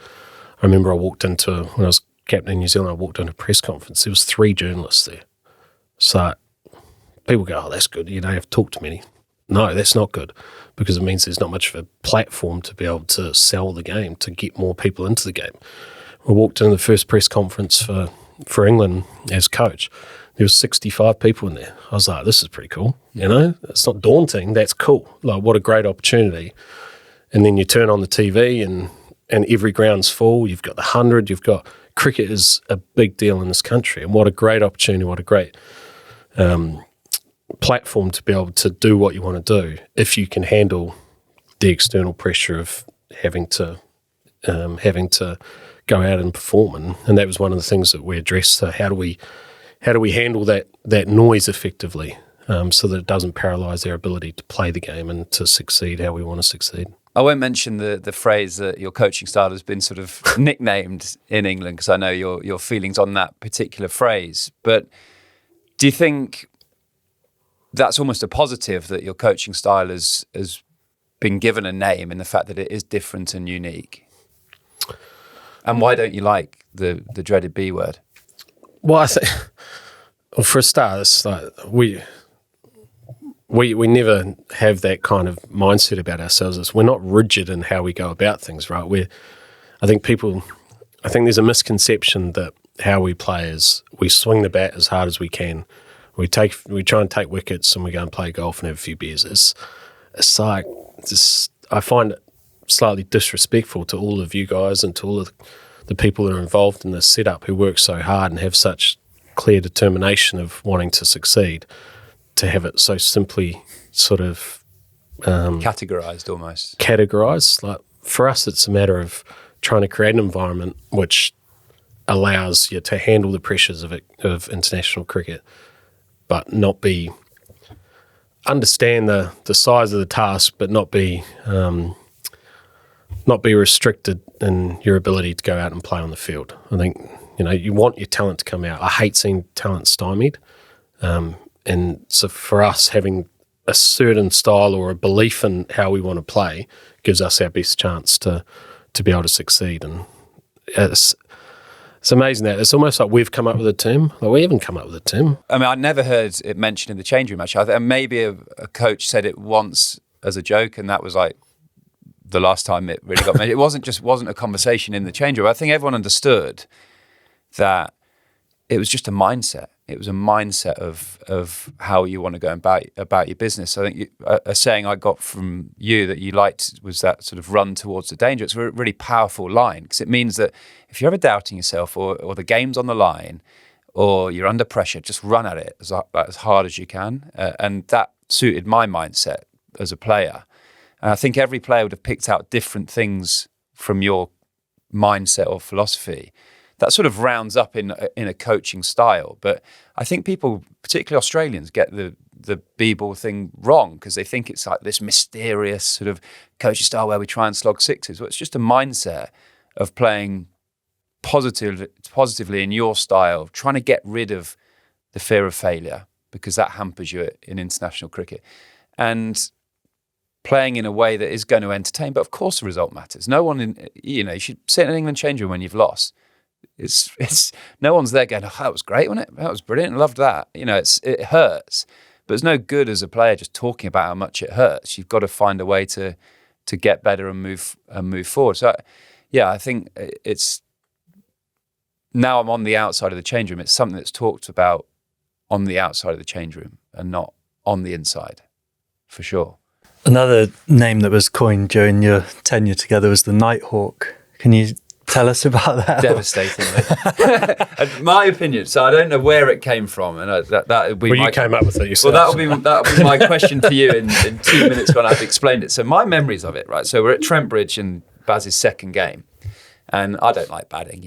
Speaker 2: remember when I was captain in New Zealand, I walked into a press conference. There was 3 journalists there. So people go, oh, that's good. You don't have to talk to many. No, that's not good because it means there's not much of a platform to be able to sell the game, to get more people into the game. I walked into the first press conference for England as coach. There was 65 people in there. I was like, this is pretty cool. You know, it's not daunting. That's cool. Like, what a great opportunity. And then you turn on the TV and every ground's full. You've got the 100. You've got cricket is a big deal in this country. And what a great opportunity. What a great platform to be able to do what you want to do if you can handle the external pressure of having to go out and perform. And that was one of the things that we addressed. So how do we handle that noise effectively so that it doesn't paralyse our ability to play the game and to succeed how we want to succeed?
Speaker 1: I won't mention the phrase that your coaching style has been sort of nicknamed in England because I know your feelings on that particular phrase. But do you think that's almost a positive that your coaching style has been given a name in the fact that it is different and unique? And why don't you like the dreaded B word?
Speaker 2: Well, I think, for a start, it's like we never have that kind of mindset about ourselves. We're not rigid in how we go about things, right? I think there's a misconception that how we play is we swing the bat as hard as we can. We try and take wickets and we go and play golf and have a few beers. It's like, I find it slightly disrespectful to all of you guys and to all of the people that are involved in this setup who work so hard and have such clear determination of wanting to succeed, to have it so simply sort of
Speaker 1: categorized almost.
Speaker 2: Categorized. Like, for us, it's a matter of trying to create an environment which allows you to handle the pressures of international cricket, but understand the size of the task, but not be restricted in your ability to go out and play on the field. I think, you want your talent to come out. I hate seeing talent stymied. And so for us, having a certain style or a belief in how we want to play gives us our best chance to be able to succeed. And it's amazing that it's almost like we've come up with a term. Like, we haven't come up with a term.
Speaker 1: I mean, I'd never heard it mentioned in the change room, actually. Maybe a coach said it once as a joke, and that was like the last time it really got mentioned. It wasn't a conversation in the change room. I think everyone understood that it was just a mindset. It was a mindset of how you want to go about your business. I think a saying I got from you that you liked was that sort of run towards the danger. It's a really powerful line, because it means that if you're ever doubting yourself or the game's on the line or you're under pressure, just run at it as hard as you can. And that suited my mindset as a player. And I think every player would have picked out different things from your mindset or philosophy. That sort of rounds up in a coaching style. But I think people, particularly Australians, get the b-ball thing wrong, because they think it's like this mysterious sort of coaching style where we try and slog sixes. Well, it's just a mindset of playing positively in your style, trying to get rid of the fear of failure, because that hampers you in international cricket. And playing in a way that is going to entertain. But of course the result matters. No one, you should sit in an England change room when you've lost. It's no one's there going, oh, that was great, wasn't it? That was brilliant. I loved that. It hurts, but it's no good as a player just talking about how much it hurts. You've got to find a way to get better and move forward. So, yeah, I think it's now I'm on the outside of the change room. It's something that's talked about on the outside of the change room and not on the inside, for sure.
Speaker 3: Another name that was coined during your tenure together was the NightHawk. Can you tell us about that?
Speaker 1: Devastatingly. My opinion. So I don't know where it came from, and that would be.
Speaker 2: Well, you came up with it yourself.
Speaker 1: Well, that would be my question to you in 2 minutes when I've explained it. So my memories of it, right? So we're at Trent Bridge in Baz's second game, and I don't like batting.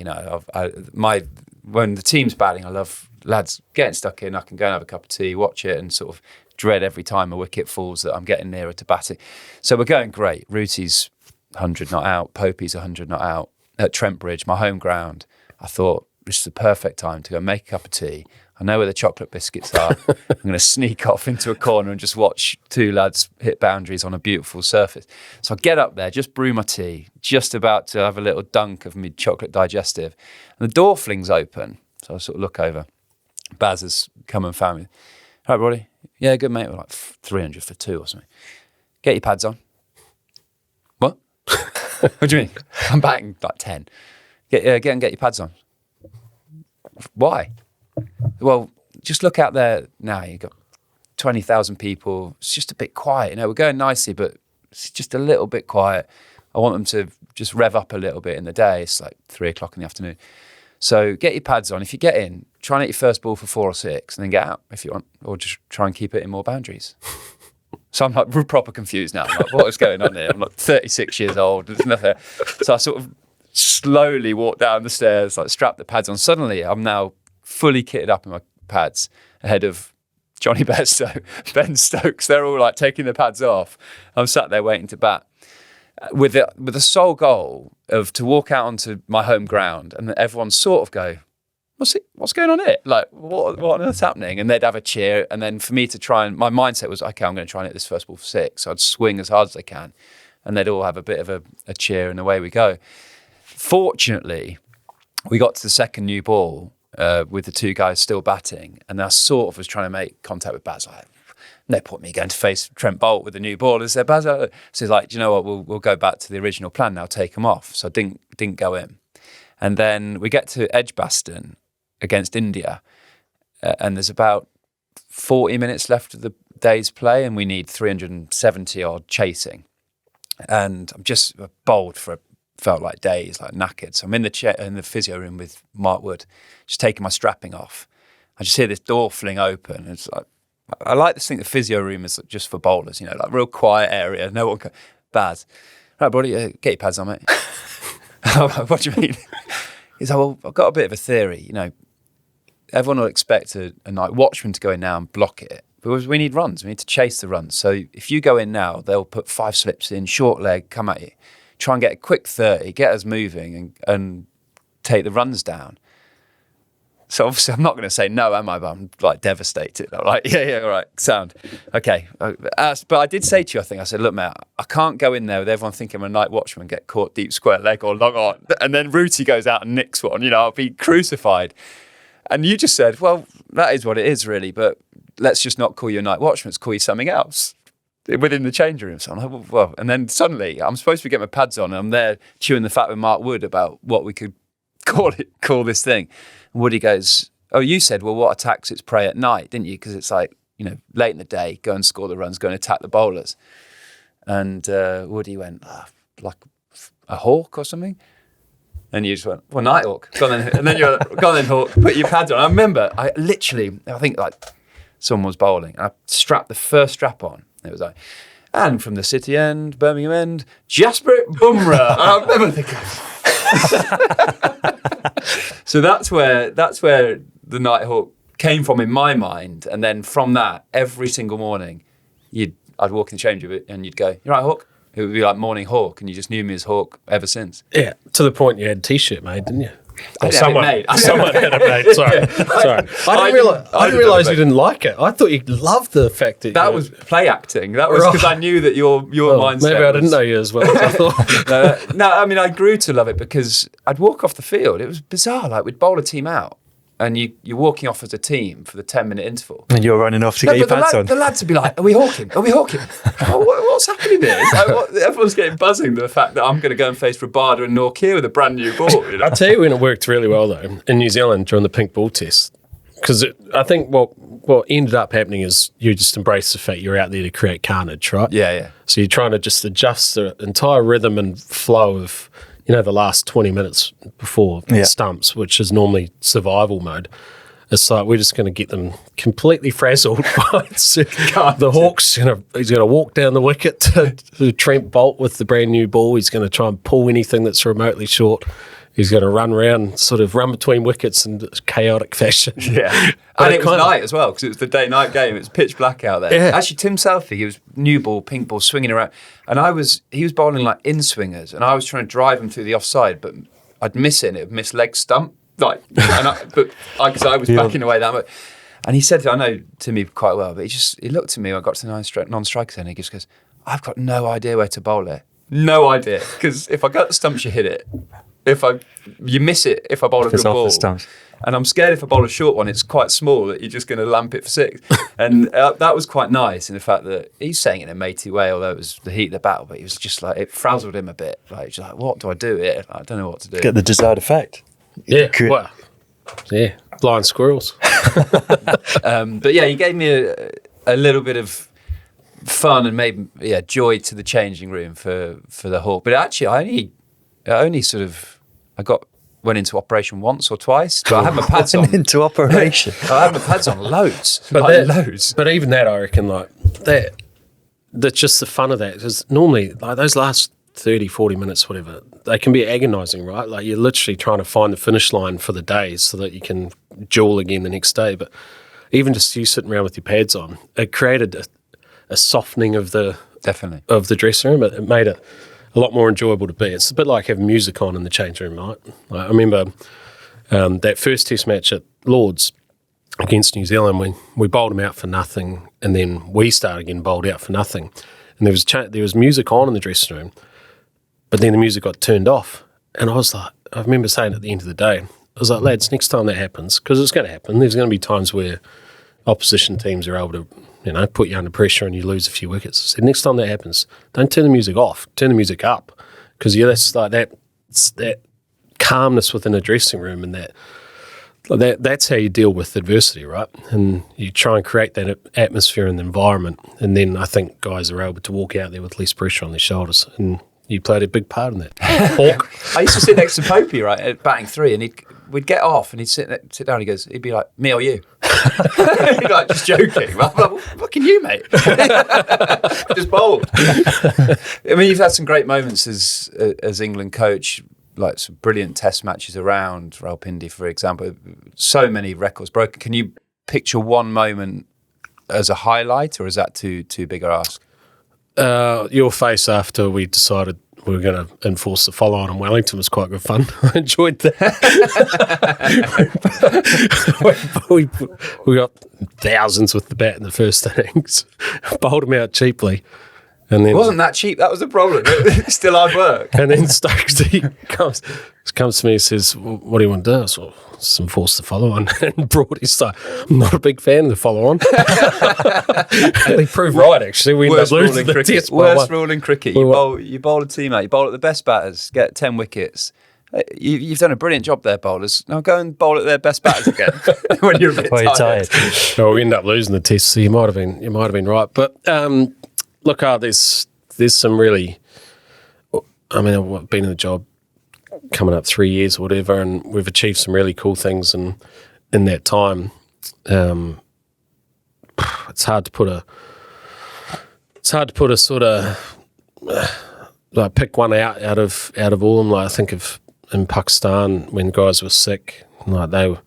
Speaker 1: When the team's batting, I love lads getting stuck in. I can go and have a cup of tea, watch it, and sort of dread every time a wicket falls that I'm getting nearer to batting. So we're going great. Ruti's 100 not out. Popey's 100 not out. At Trent Bridge, my home ground, I thought this is the perfect time to go make a cup of tea. I know where the chocolate biscuits are. I'm going to sneak off into a corner and just watch two lads hit boundaries on a beautiful surface. So I get up there, just brew my tea, just about to have a little dunk of my chocolate digestive. And the door flings open. So I sort of look over. Baz has come and found me. All right, Roddy? Yeah, good, mate. We're like 300 for two or something. Get your pads on. What? What do you mean? I'm batting like 10. Get and get your pads on. Why? Well, just look out there now. You've got 20,000 people. It's just a bit quiet. We're going nicely, but it's just a little bit quiet. I want them to just rev up a little bit in the day. It's like 3:00 in the afternoon. So get your pads on. If you get in, try and hit your first ball for 4 or 6 and then get out if you want, or just try and keep it in more boundaries. So I'm like proper confused now. I'm like, what is going on here? I'm like 36 years old. There's nothing. So I sort of slowly walk down the stairs, like strap the pads on. Suddenly I'm now fully kitted up in my pads ahead of Johnny Bairstow, Ben Stokes. They're all like taking the pads off. I'm sat there waiting to bat with the sole goal of to walk out onto my home ground and everyone sort of go, what's going on here? Like, what on earth's happening? And they'd have a cheer. And then for me to try and, my mindset was, okay, I'm going to try and hit this first ball for 6. So I'd swing as hard as I can. And they'd all have a bit of a cheer and away we go. Fortunately, we got to the second new ball with the two guys still batting. And I sort of was trying to make contact with Baz. Like, no point me going to face Trent Bolt with a new ball. I said, Baz, so he's like, do you know what? We'll go back to the original plan now, take him off. So I didn't go in. And then we get to Edgbaston against India, and there's about 40 minutes left of the day's play, and we need 370 odd chasing. And I'm just bowled for felt like days, like knackered. So I'm in the physio room with Mark Wood, just taking my strapping off. I just hear this door fling open. It's like, I like to think the physio room is just for bowlers, like real quiet area. No one can. Baz, right, buddy, get your pads on, mate. What do you mean? He's like, well, I've got a bit of a theory. Everyone will expect a night watchman to go in now and block it. But we need runs. We need to chase the runs. So if you go in now, they'll put 5 slips in, short leg, come at you. Try and get a quick 30, get us moving and take the runs down. So obviously I'm not going to say no, am I? But I'm like devastated. I'm like, yeah, all right, sound. Okay. But I did say to you, I think, I said, look, mate, I can't go in there with everyone thinking I'm a night watchman, get caught deep square leg or long on. And then Rooty goes out and nicks one, I'll be crucified. And you just said, well, that is what it is really, but let's just not call you a night watchman, let's call you something else within the changing room. So I'm like, well, and then suddenly I'm supposed to be getting my pads on and I'm there chewing the fat with Mark Wood about what we could call this thing. And Woody goes, oh, you said, well, what attacks its prey at night, didn't you? Because it's like, late in the day, go and score the runs, go and attack the bowlers. And Woody went, like a hawk or something? And you just went, well, NightHawk. Go on then. And then you're like, go on then, Hawk, put your pads on. I remember, I think like someone was bowling. I strapped the first strap on. It was like, and from the City end, Birmingham end, Jasprit Bumrah. And I've never thinking. So that's where the NightHawk came from in my mind. And then from that, every single morning, I'd walk in the change room and you'd go, you're right, Hawk? It would be like Morning Hawk, and you just knew me as Hawk ever since.
Speaker 2: Yeah, to the point you had a T-shirt made, didn't you?
Speaker 1: Someone had
Speaker 2: it made. Sorry. I didn't realise you didn't like it. I thought you loved the fact that
Speaker 1: was play acting. That was because I knew that your mindset.
Speaker 2: Maybe I didn't know you as well. As I thought.
Speaker 1: No, I mean I grew to love it because I'd walk off the field. It was bizarre. Like we'd bowl a team out, and you're walking off as a team for the 10-minute interval.
Speaker 3: And you're running off to get your pads on.
Speaker 1: The lads would be like, are we hawking? What's happening here? It's like, everyone's getting buzzing the fact that I'm going to go and face Rabada and Norkia with a brand new ball.
Speaker 2: I'll tell you when it worked really well, though, in New Zealand during the pink ball test. Because I think what ended up happening is you just embrace the fact you're out there to create carnage, right?
Speaker 1: Yeah.
Speaker 2: So you're trying to just adjust the entire rhythm and flow of the last 20 minutes before stumps, which is normally survival mode. It's like we're just going to get them completely frazzled. The Hawk's he's going to walk down the wicket to Trent Bolt with the brand new ball. He's going to try and pull anything that's remotely short. He's going to run around, sort of run between wickets in chaotic fashion.
Speaker 1: Yeah. And it was night as well, because it was the day-night game. It was pitch black out there.
Speaker 2: Yeah.
Speaker 1: Actually, Tim Southey, he was new ball, pink ball, swinging around. And he was bowling like in-swingers, and I was trying to drive him through the offside, but I'd miss it, and it would miss leg stump. Because I was backing away that much. And he said, I know Timmy quite well, but he looked at me when I got to the non-strikers and he just goes, I've got no idea where to bowl it. No idea. Because if I got the stumps, you hit it. You miss it if I bowl a good ball. And I'm scared if I bowl a short one, it's quite small that you're just going to lamp it for six. And that was quite nice in the fact that he's saying it in a matey way, although it was the heat of the battle, but he was just like, it frazzled him a bit. Like, just like, what do I do here? I don't know what to do.
Speaker 3: Get the desired effect.
Speaker 2: Yeah, blind squirrels.
Speaker 1: But yeah, you gave me a little bit of fun and made joy to the changing room for the Hawk. But actually, I went into operation once or twice, but I had my pads on.
Speaker 3: Into operation.
Speaker 1: I had my pads on loads, loads.
Speaker 2: But even that, I reckon, like that's just the fun of that. Because normally, like those last 30, 40 minutes, whatever, they can be agonising, right? Like you're literally trying to find the finish line for the day so that you can duel again the next day. But even just you sitting around with your pads on, it created a softening of the dressing room. It made it a lot more enjoyable to be. It's a bit like having music on in the change room, right? Like I remember that first test match at Lords against New Zealand, we bowled them out for nothing, and then we started getting bowled out for nothing. And there was music on in the dressing room, but then the music got turned off. And I was like, I remember saying at the end of the day, I was like, lads, next time that happens, because it's going to happen, there's going to be times where opposition teams are able to, put you under pressure and you lose a few wickets. I said, next time that happens, don't turn the music off, turn the music up. Because that's like that calmness within a dressing room, and that's how you deal with adversity, right? And you try and create that atmosphere and environment. And then I think guys are able to walk out there with less pressure on their shoulders. And you played a big part in that. Hawk.
Speaker 1: I used to sit next to Popey, right, at batting three, and we'd get off and he'd sit down, he'd be like, me or you? He'd be like, just joking. I'm like, well, fucking you, mate. Just bowled. I mean, you've had some great moments as England coach, like some brilliant test matches around, Rawalpindi, for example. So many records broken. Can you picture one moment as a highlight, or is that too big a ask?
Speaker 2: Your face after we decided we were going to enforce the follow-on in Wellington. It was quite good fun. I enjoyed that. we got thousands with the bat in the first innings, bowled them out cheaply. And then,
Speaker 1: It wasn't that cheap. That was the problem. It's still hard work.
Speaker 2: and then Stokes comes to me and says, what do you want to do? I said, well, let's enforce the follow-on. And Broadie's like, I'm not a big fan of the follow-on. They proved right, actually. We
Speaker 1: Worst
Speaker 2: ended up
Speaker 1: rule in
Speaker 2: losing the
Speaker 1: cricket.
Speaker 2: test by
Speaker 1: Worst
Speaker 2: one.
Speaker 1: rule in cricket.
Speaker 2: Well,
Speaker 1: You bowl a team out. You bowl at the best batters. Get 10 wickets. You've done a brilliant job there, bowlers. Now go and bowl at their best batters again when you're a bit tired.
Speaker 2: Well, we ended up losing the test, so you might have been right. But look, there's some really. I mean, I've been in the job coming up 3 years or whatever, and we've achieved some really cool things in that time. It's hard to put a sort of like pick one out of all of them. Like I think of in Pakistan when guys were sick, like and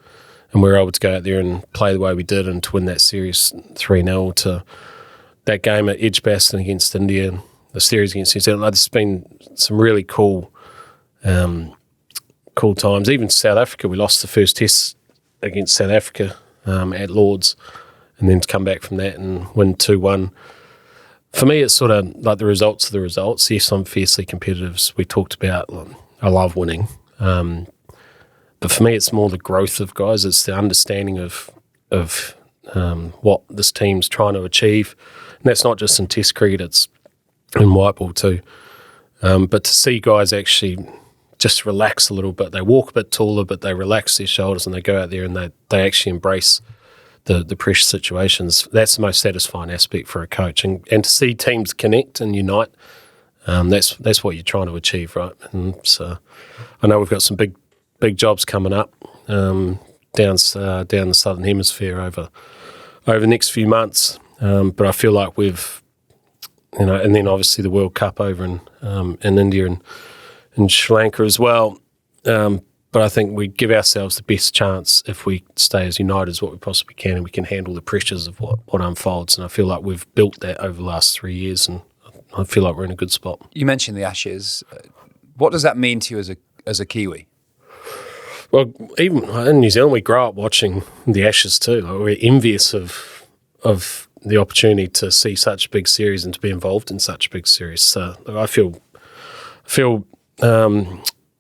Speaker 2: we were able to go out there and play the way we did and to win that series 3-0 to that game at Edgbaston against India, the series against New Zealand. Like, there's been some really cool times. Even South Africa, we lost the first test against South Africa at Lords, and then to come back from that and win 2-1. For me, it's sort of like the results are the results. Yes, I'm fiercely competitive, as we talked about. I love winning. But for me, it's more the growth of guys. It's the understanding of what this team's trying to achieve. And that's not just in Test cricket, it's in white ball too. But to see guys actually just relax a little bit. They walk a bit taller, but they relax their shoulders and they go out there and they actually embrace the pressure situations. That's the most satisfying aspect for a coach. And to see teams connect and unite, that's what you're trying to achieve, right? And so I know we've got some big jobs coming up down the Southern Hemisphere over the next few months. But I feel like we've, and then obviously the World Cup over in India and in Sri Lanka as well. But I think we give ourselves the best chance if we stay as united as what we possibly can, and we can handle the pressures of what unfolds. And I feel like we've built that over the last 3 years, and I feel like we're in a good spot.
Speaker 1: You mentioned the Ashes. What does that mean to you as a Kiwi?
Speaker 2: Well, even in New Zealand, we grow up watching the Ashes too. Like, we're envious of the opportunity to see such a big series and to be involved in such a big series. So I feel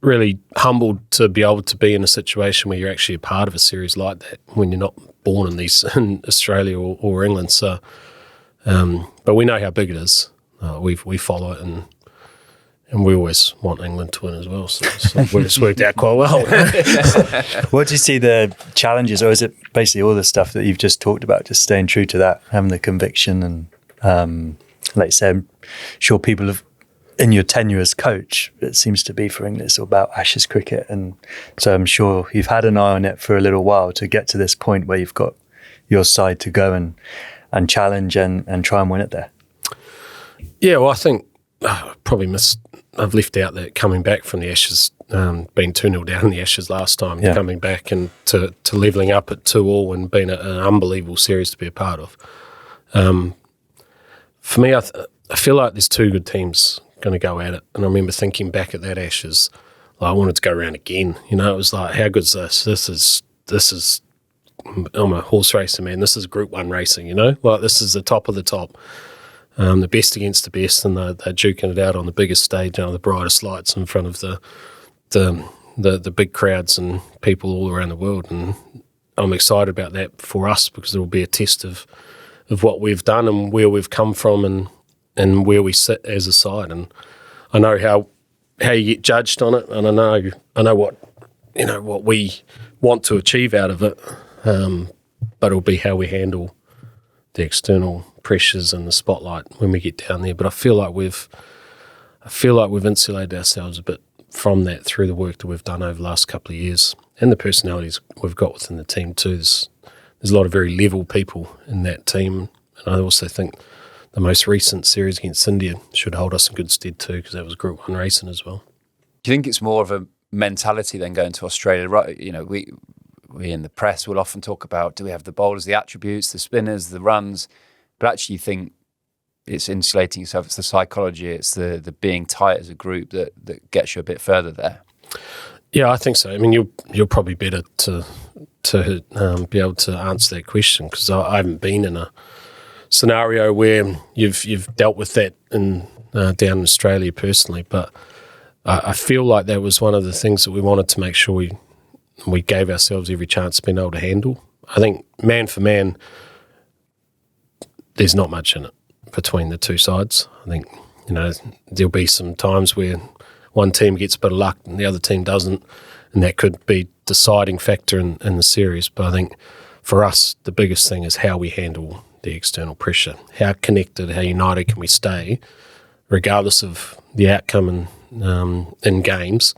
Speaker 2: really humbled to be able to be in a situation where you're actually a part of a series like that when you're not born in Australia or England. So, but we know how big it is. We follow it and we always want England to win as well. So it's worked out quite well.
Speaker 3: What do you see the challenges, or is it basically all the stuff that you've just talked about, just staying true to that, having the conviction and, like you said, I'm sure people have, in your tenure as coach, it seems to be for England, it's all about Ashes cricket. And so I'm sure you've had an eye on it for a little while to get to this point where you've got your side to go and challenge and try and win it there.
Speaker 2: Yeah, well, I think I've left out that coming back from the Ashes, being 2-0 down in the Ashes last time, coming back and to levelling up at 2-2 and being an unbelievable series to be a part of. For me, I feel like there's two good teams going to go at it. And I remember thinking back at that Ashes, like, I wanted to go around again. It was like, how good's this? This is. I'm a horse racer, man. This is Group 1 racing, Like, this is the top of the top. The best against the best, and they're duking it out on the biggest stage, the brightest lights in front of the big crowds and people all around the world. And I'm excited about that for us because it will be a test of what we've done and where we've come from and where we sit as a side. And I know how you get judged on it, and I know what we want to achieve out of it. But it'll be how we handle the external pressures and the spotlight when we get down there. But I feel like we've insulated ourselves a bit from that through the work that we've done over the last couple of years and the personalities we've got within the team too. There's a lot of very level people in that team, and I also think the most recent series against India should hold us in good stead too, because that was Group 1 racing as well.
Speaker 1: Do you think it's more of a mentality than going to Australia? Right, we in the press will often talk about, do we have the bowlers, the attributes, the spinners, the runs? But actually you think it's insulating yourself. It's the psychology. It's the being tight as a group that gets you a bit further there.
Speaker 2: Yeah, I think so. I mean, you're probably better to be able to answer that question, because I haven't been in a scenario where you've dealt with that down in Australia personally, but I feel like that was one of the things that we wanted to make sure we gave ourselves every chance of being able to handle. I think man for man, there's not much in it between the two sides. I think, there'll be some times where one team gets a bit of luck and the other team doesn't, and that could be deciding factor in the series. But I think for us, the biggest thing is how we handle the external pressure. How connected, how united can we stay, regardless of the outcome in games,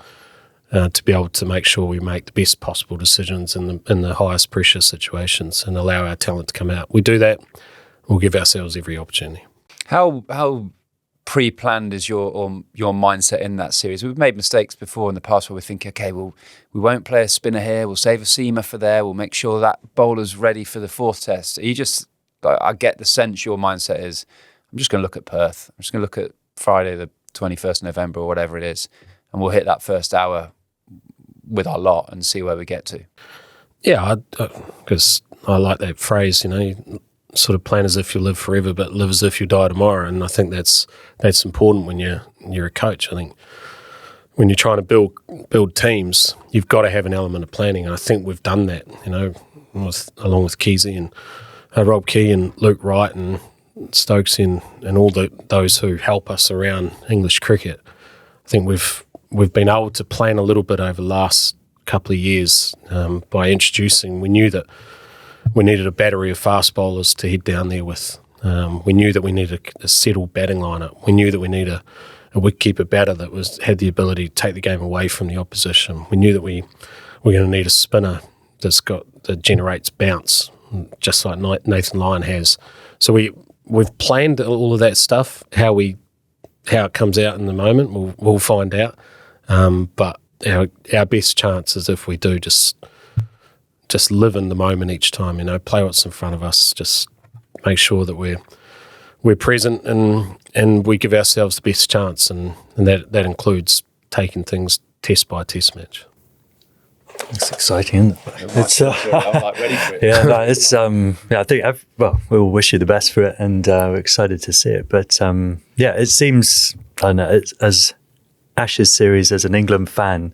Speaker 2: to be able to make sure we make the best possible decisions in the highest pressure situations and allow our talent to come out. We do that, we'll give ourselves every opportunity.
Speaker 1: How pre-planned is your mindset in that series? We've made mistakes before in the past where we think, okay, well, we won't play a spinner here, we'll save a seamer for there, we'll make sure that bowler's ready for the fourth test. Are you just, I get the sense your mindset is, I'm just going to look at Perth, I'm just going to look at Friday the 21st November or whatever it is, and we'll hit that first hour with our lot and see where we get to. Yeah,
Speaker 2: because I like that phrase, you sort of plan as if you live forever, but live as if you die tomorrow. And I think that's important when you're a coach. I think when you're trying to build teams, you've got to have an element of planning. And I think we've done that, along with Keezy and Rob Key and Luke Wright and Stokes and all those who help us around English cricket. I think we've been able to plan a little bit over the last couple of years by introducing. We knew that we needed a battery of fast bowlers to head down there with. We knew that we needed a settled batting lineup. We knew that we needed a wicketkeeper batter that had the ability to take the game away from the opposition. We knew that we were going to need a spinner that generates bounce, just like Nathan Lyon has. So we've planned all of that stuff. How it comes out in the moment, we'll find out. But our best chance is if we do just live in the moment each time, play what's in front of us, just make sure that we're present and we give ourselves the best chance, and that includes taking things test by test match.
Speaker 3: It's exciting, isn't it? It's
Speaker 1: I'm like ready for it.
Speaker 3: I think we all wish you the best for it, and we're excited to see it. But it seems, I don't know, as Ashes series, as an England fan,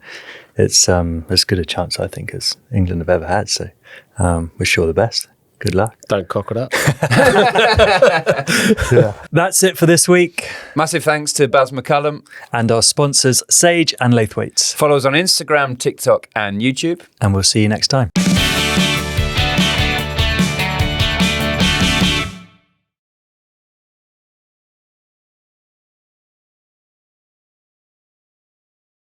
Speaker 3: it's as good a chance, I think, as England have ever had. So wish you all the best. Good luck.
Speaker 2: Don't cock it up.
Speaker 3: That's it for this week.
Speaker 1: Massive thanks to Baz McCullum.
Speaker 3: And our sponsors, Sage and Laithwaites.
Speaker 1: Follow us on Instagram, TikTok and YouTube.
Speaker 3: And we'll see you next time.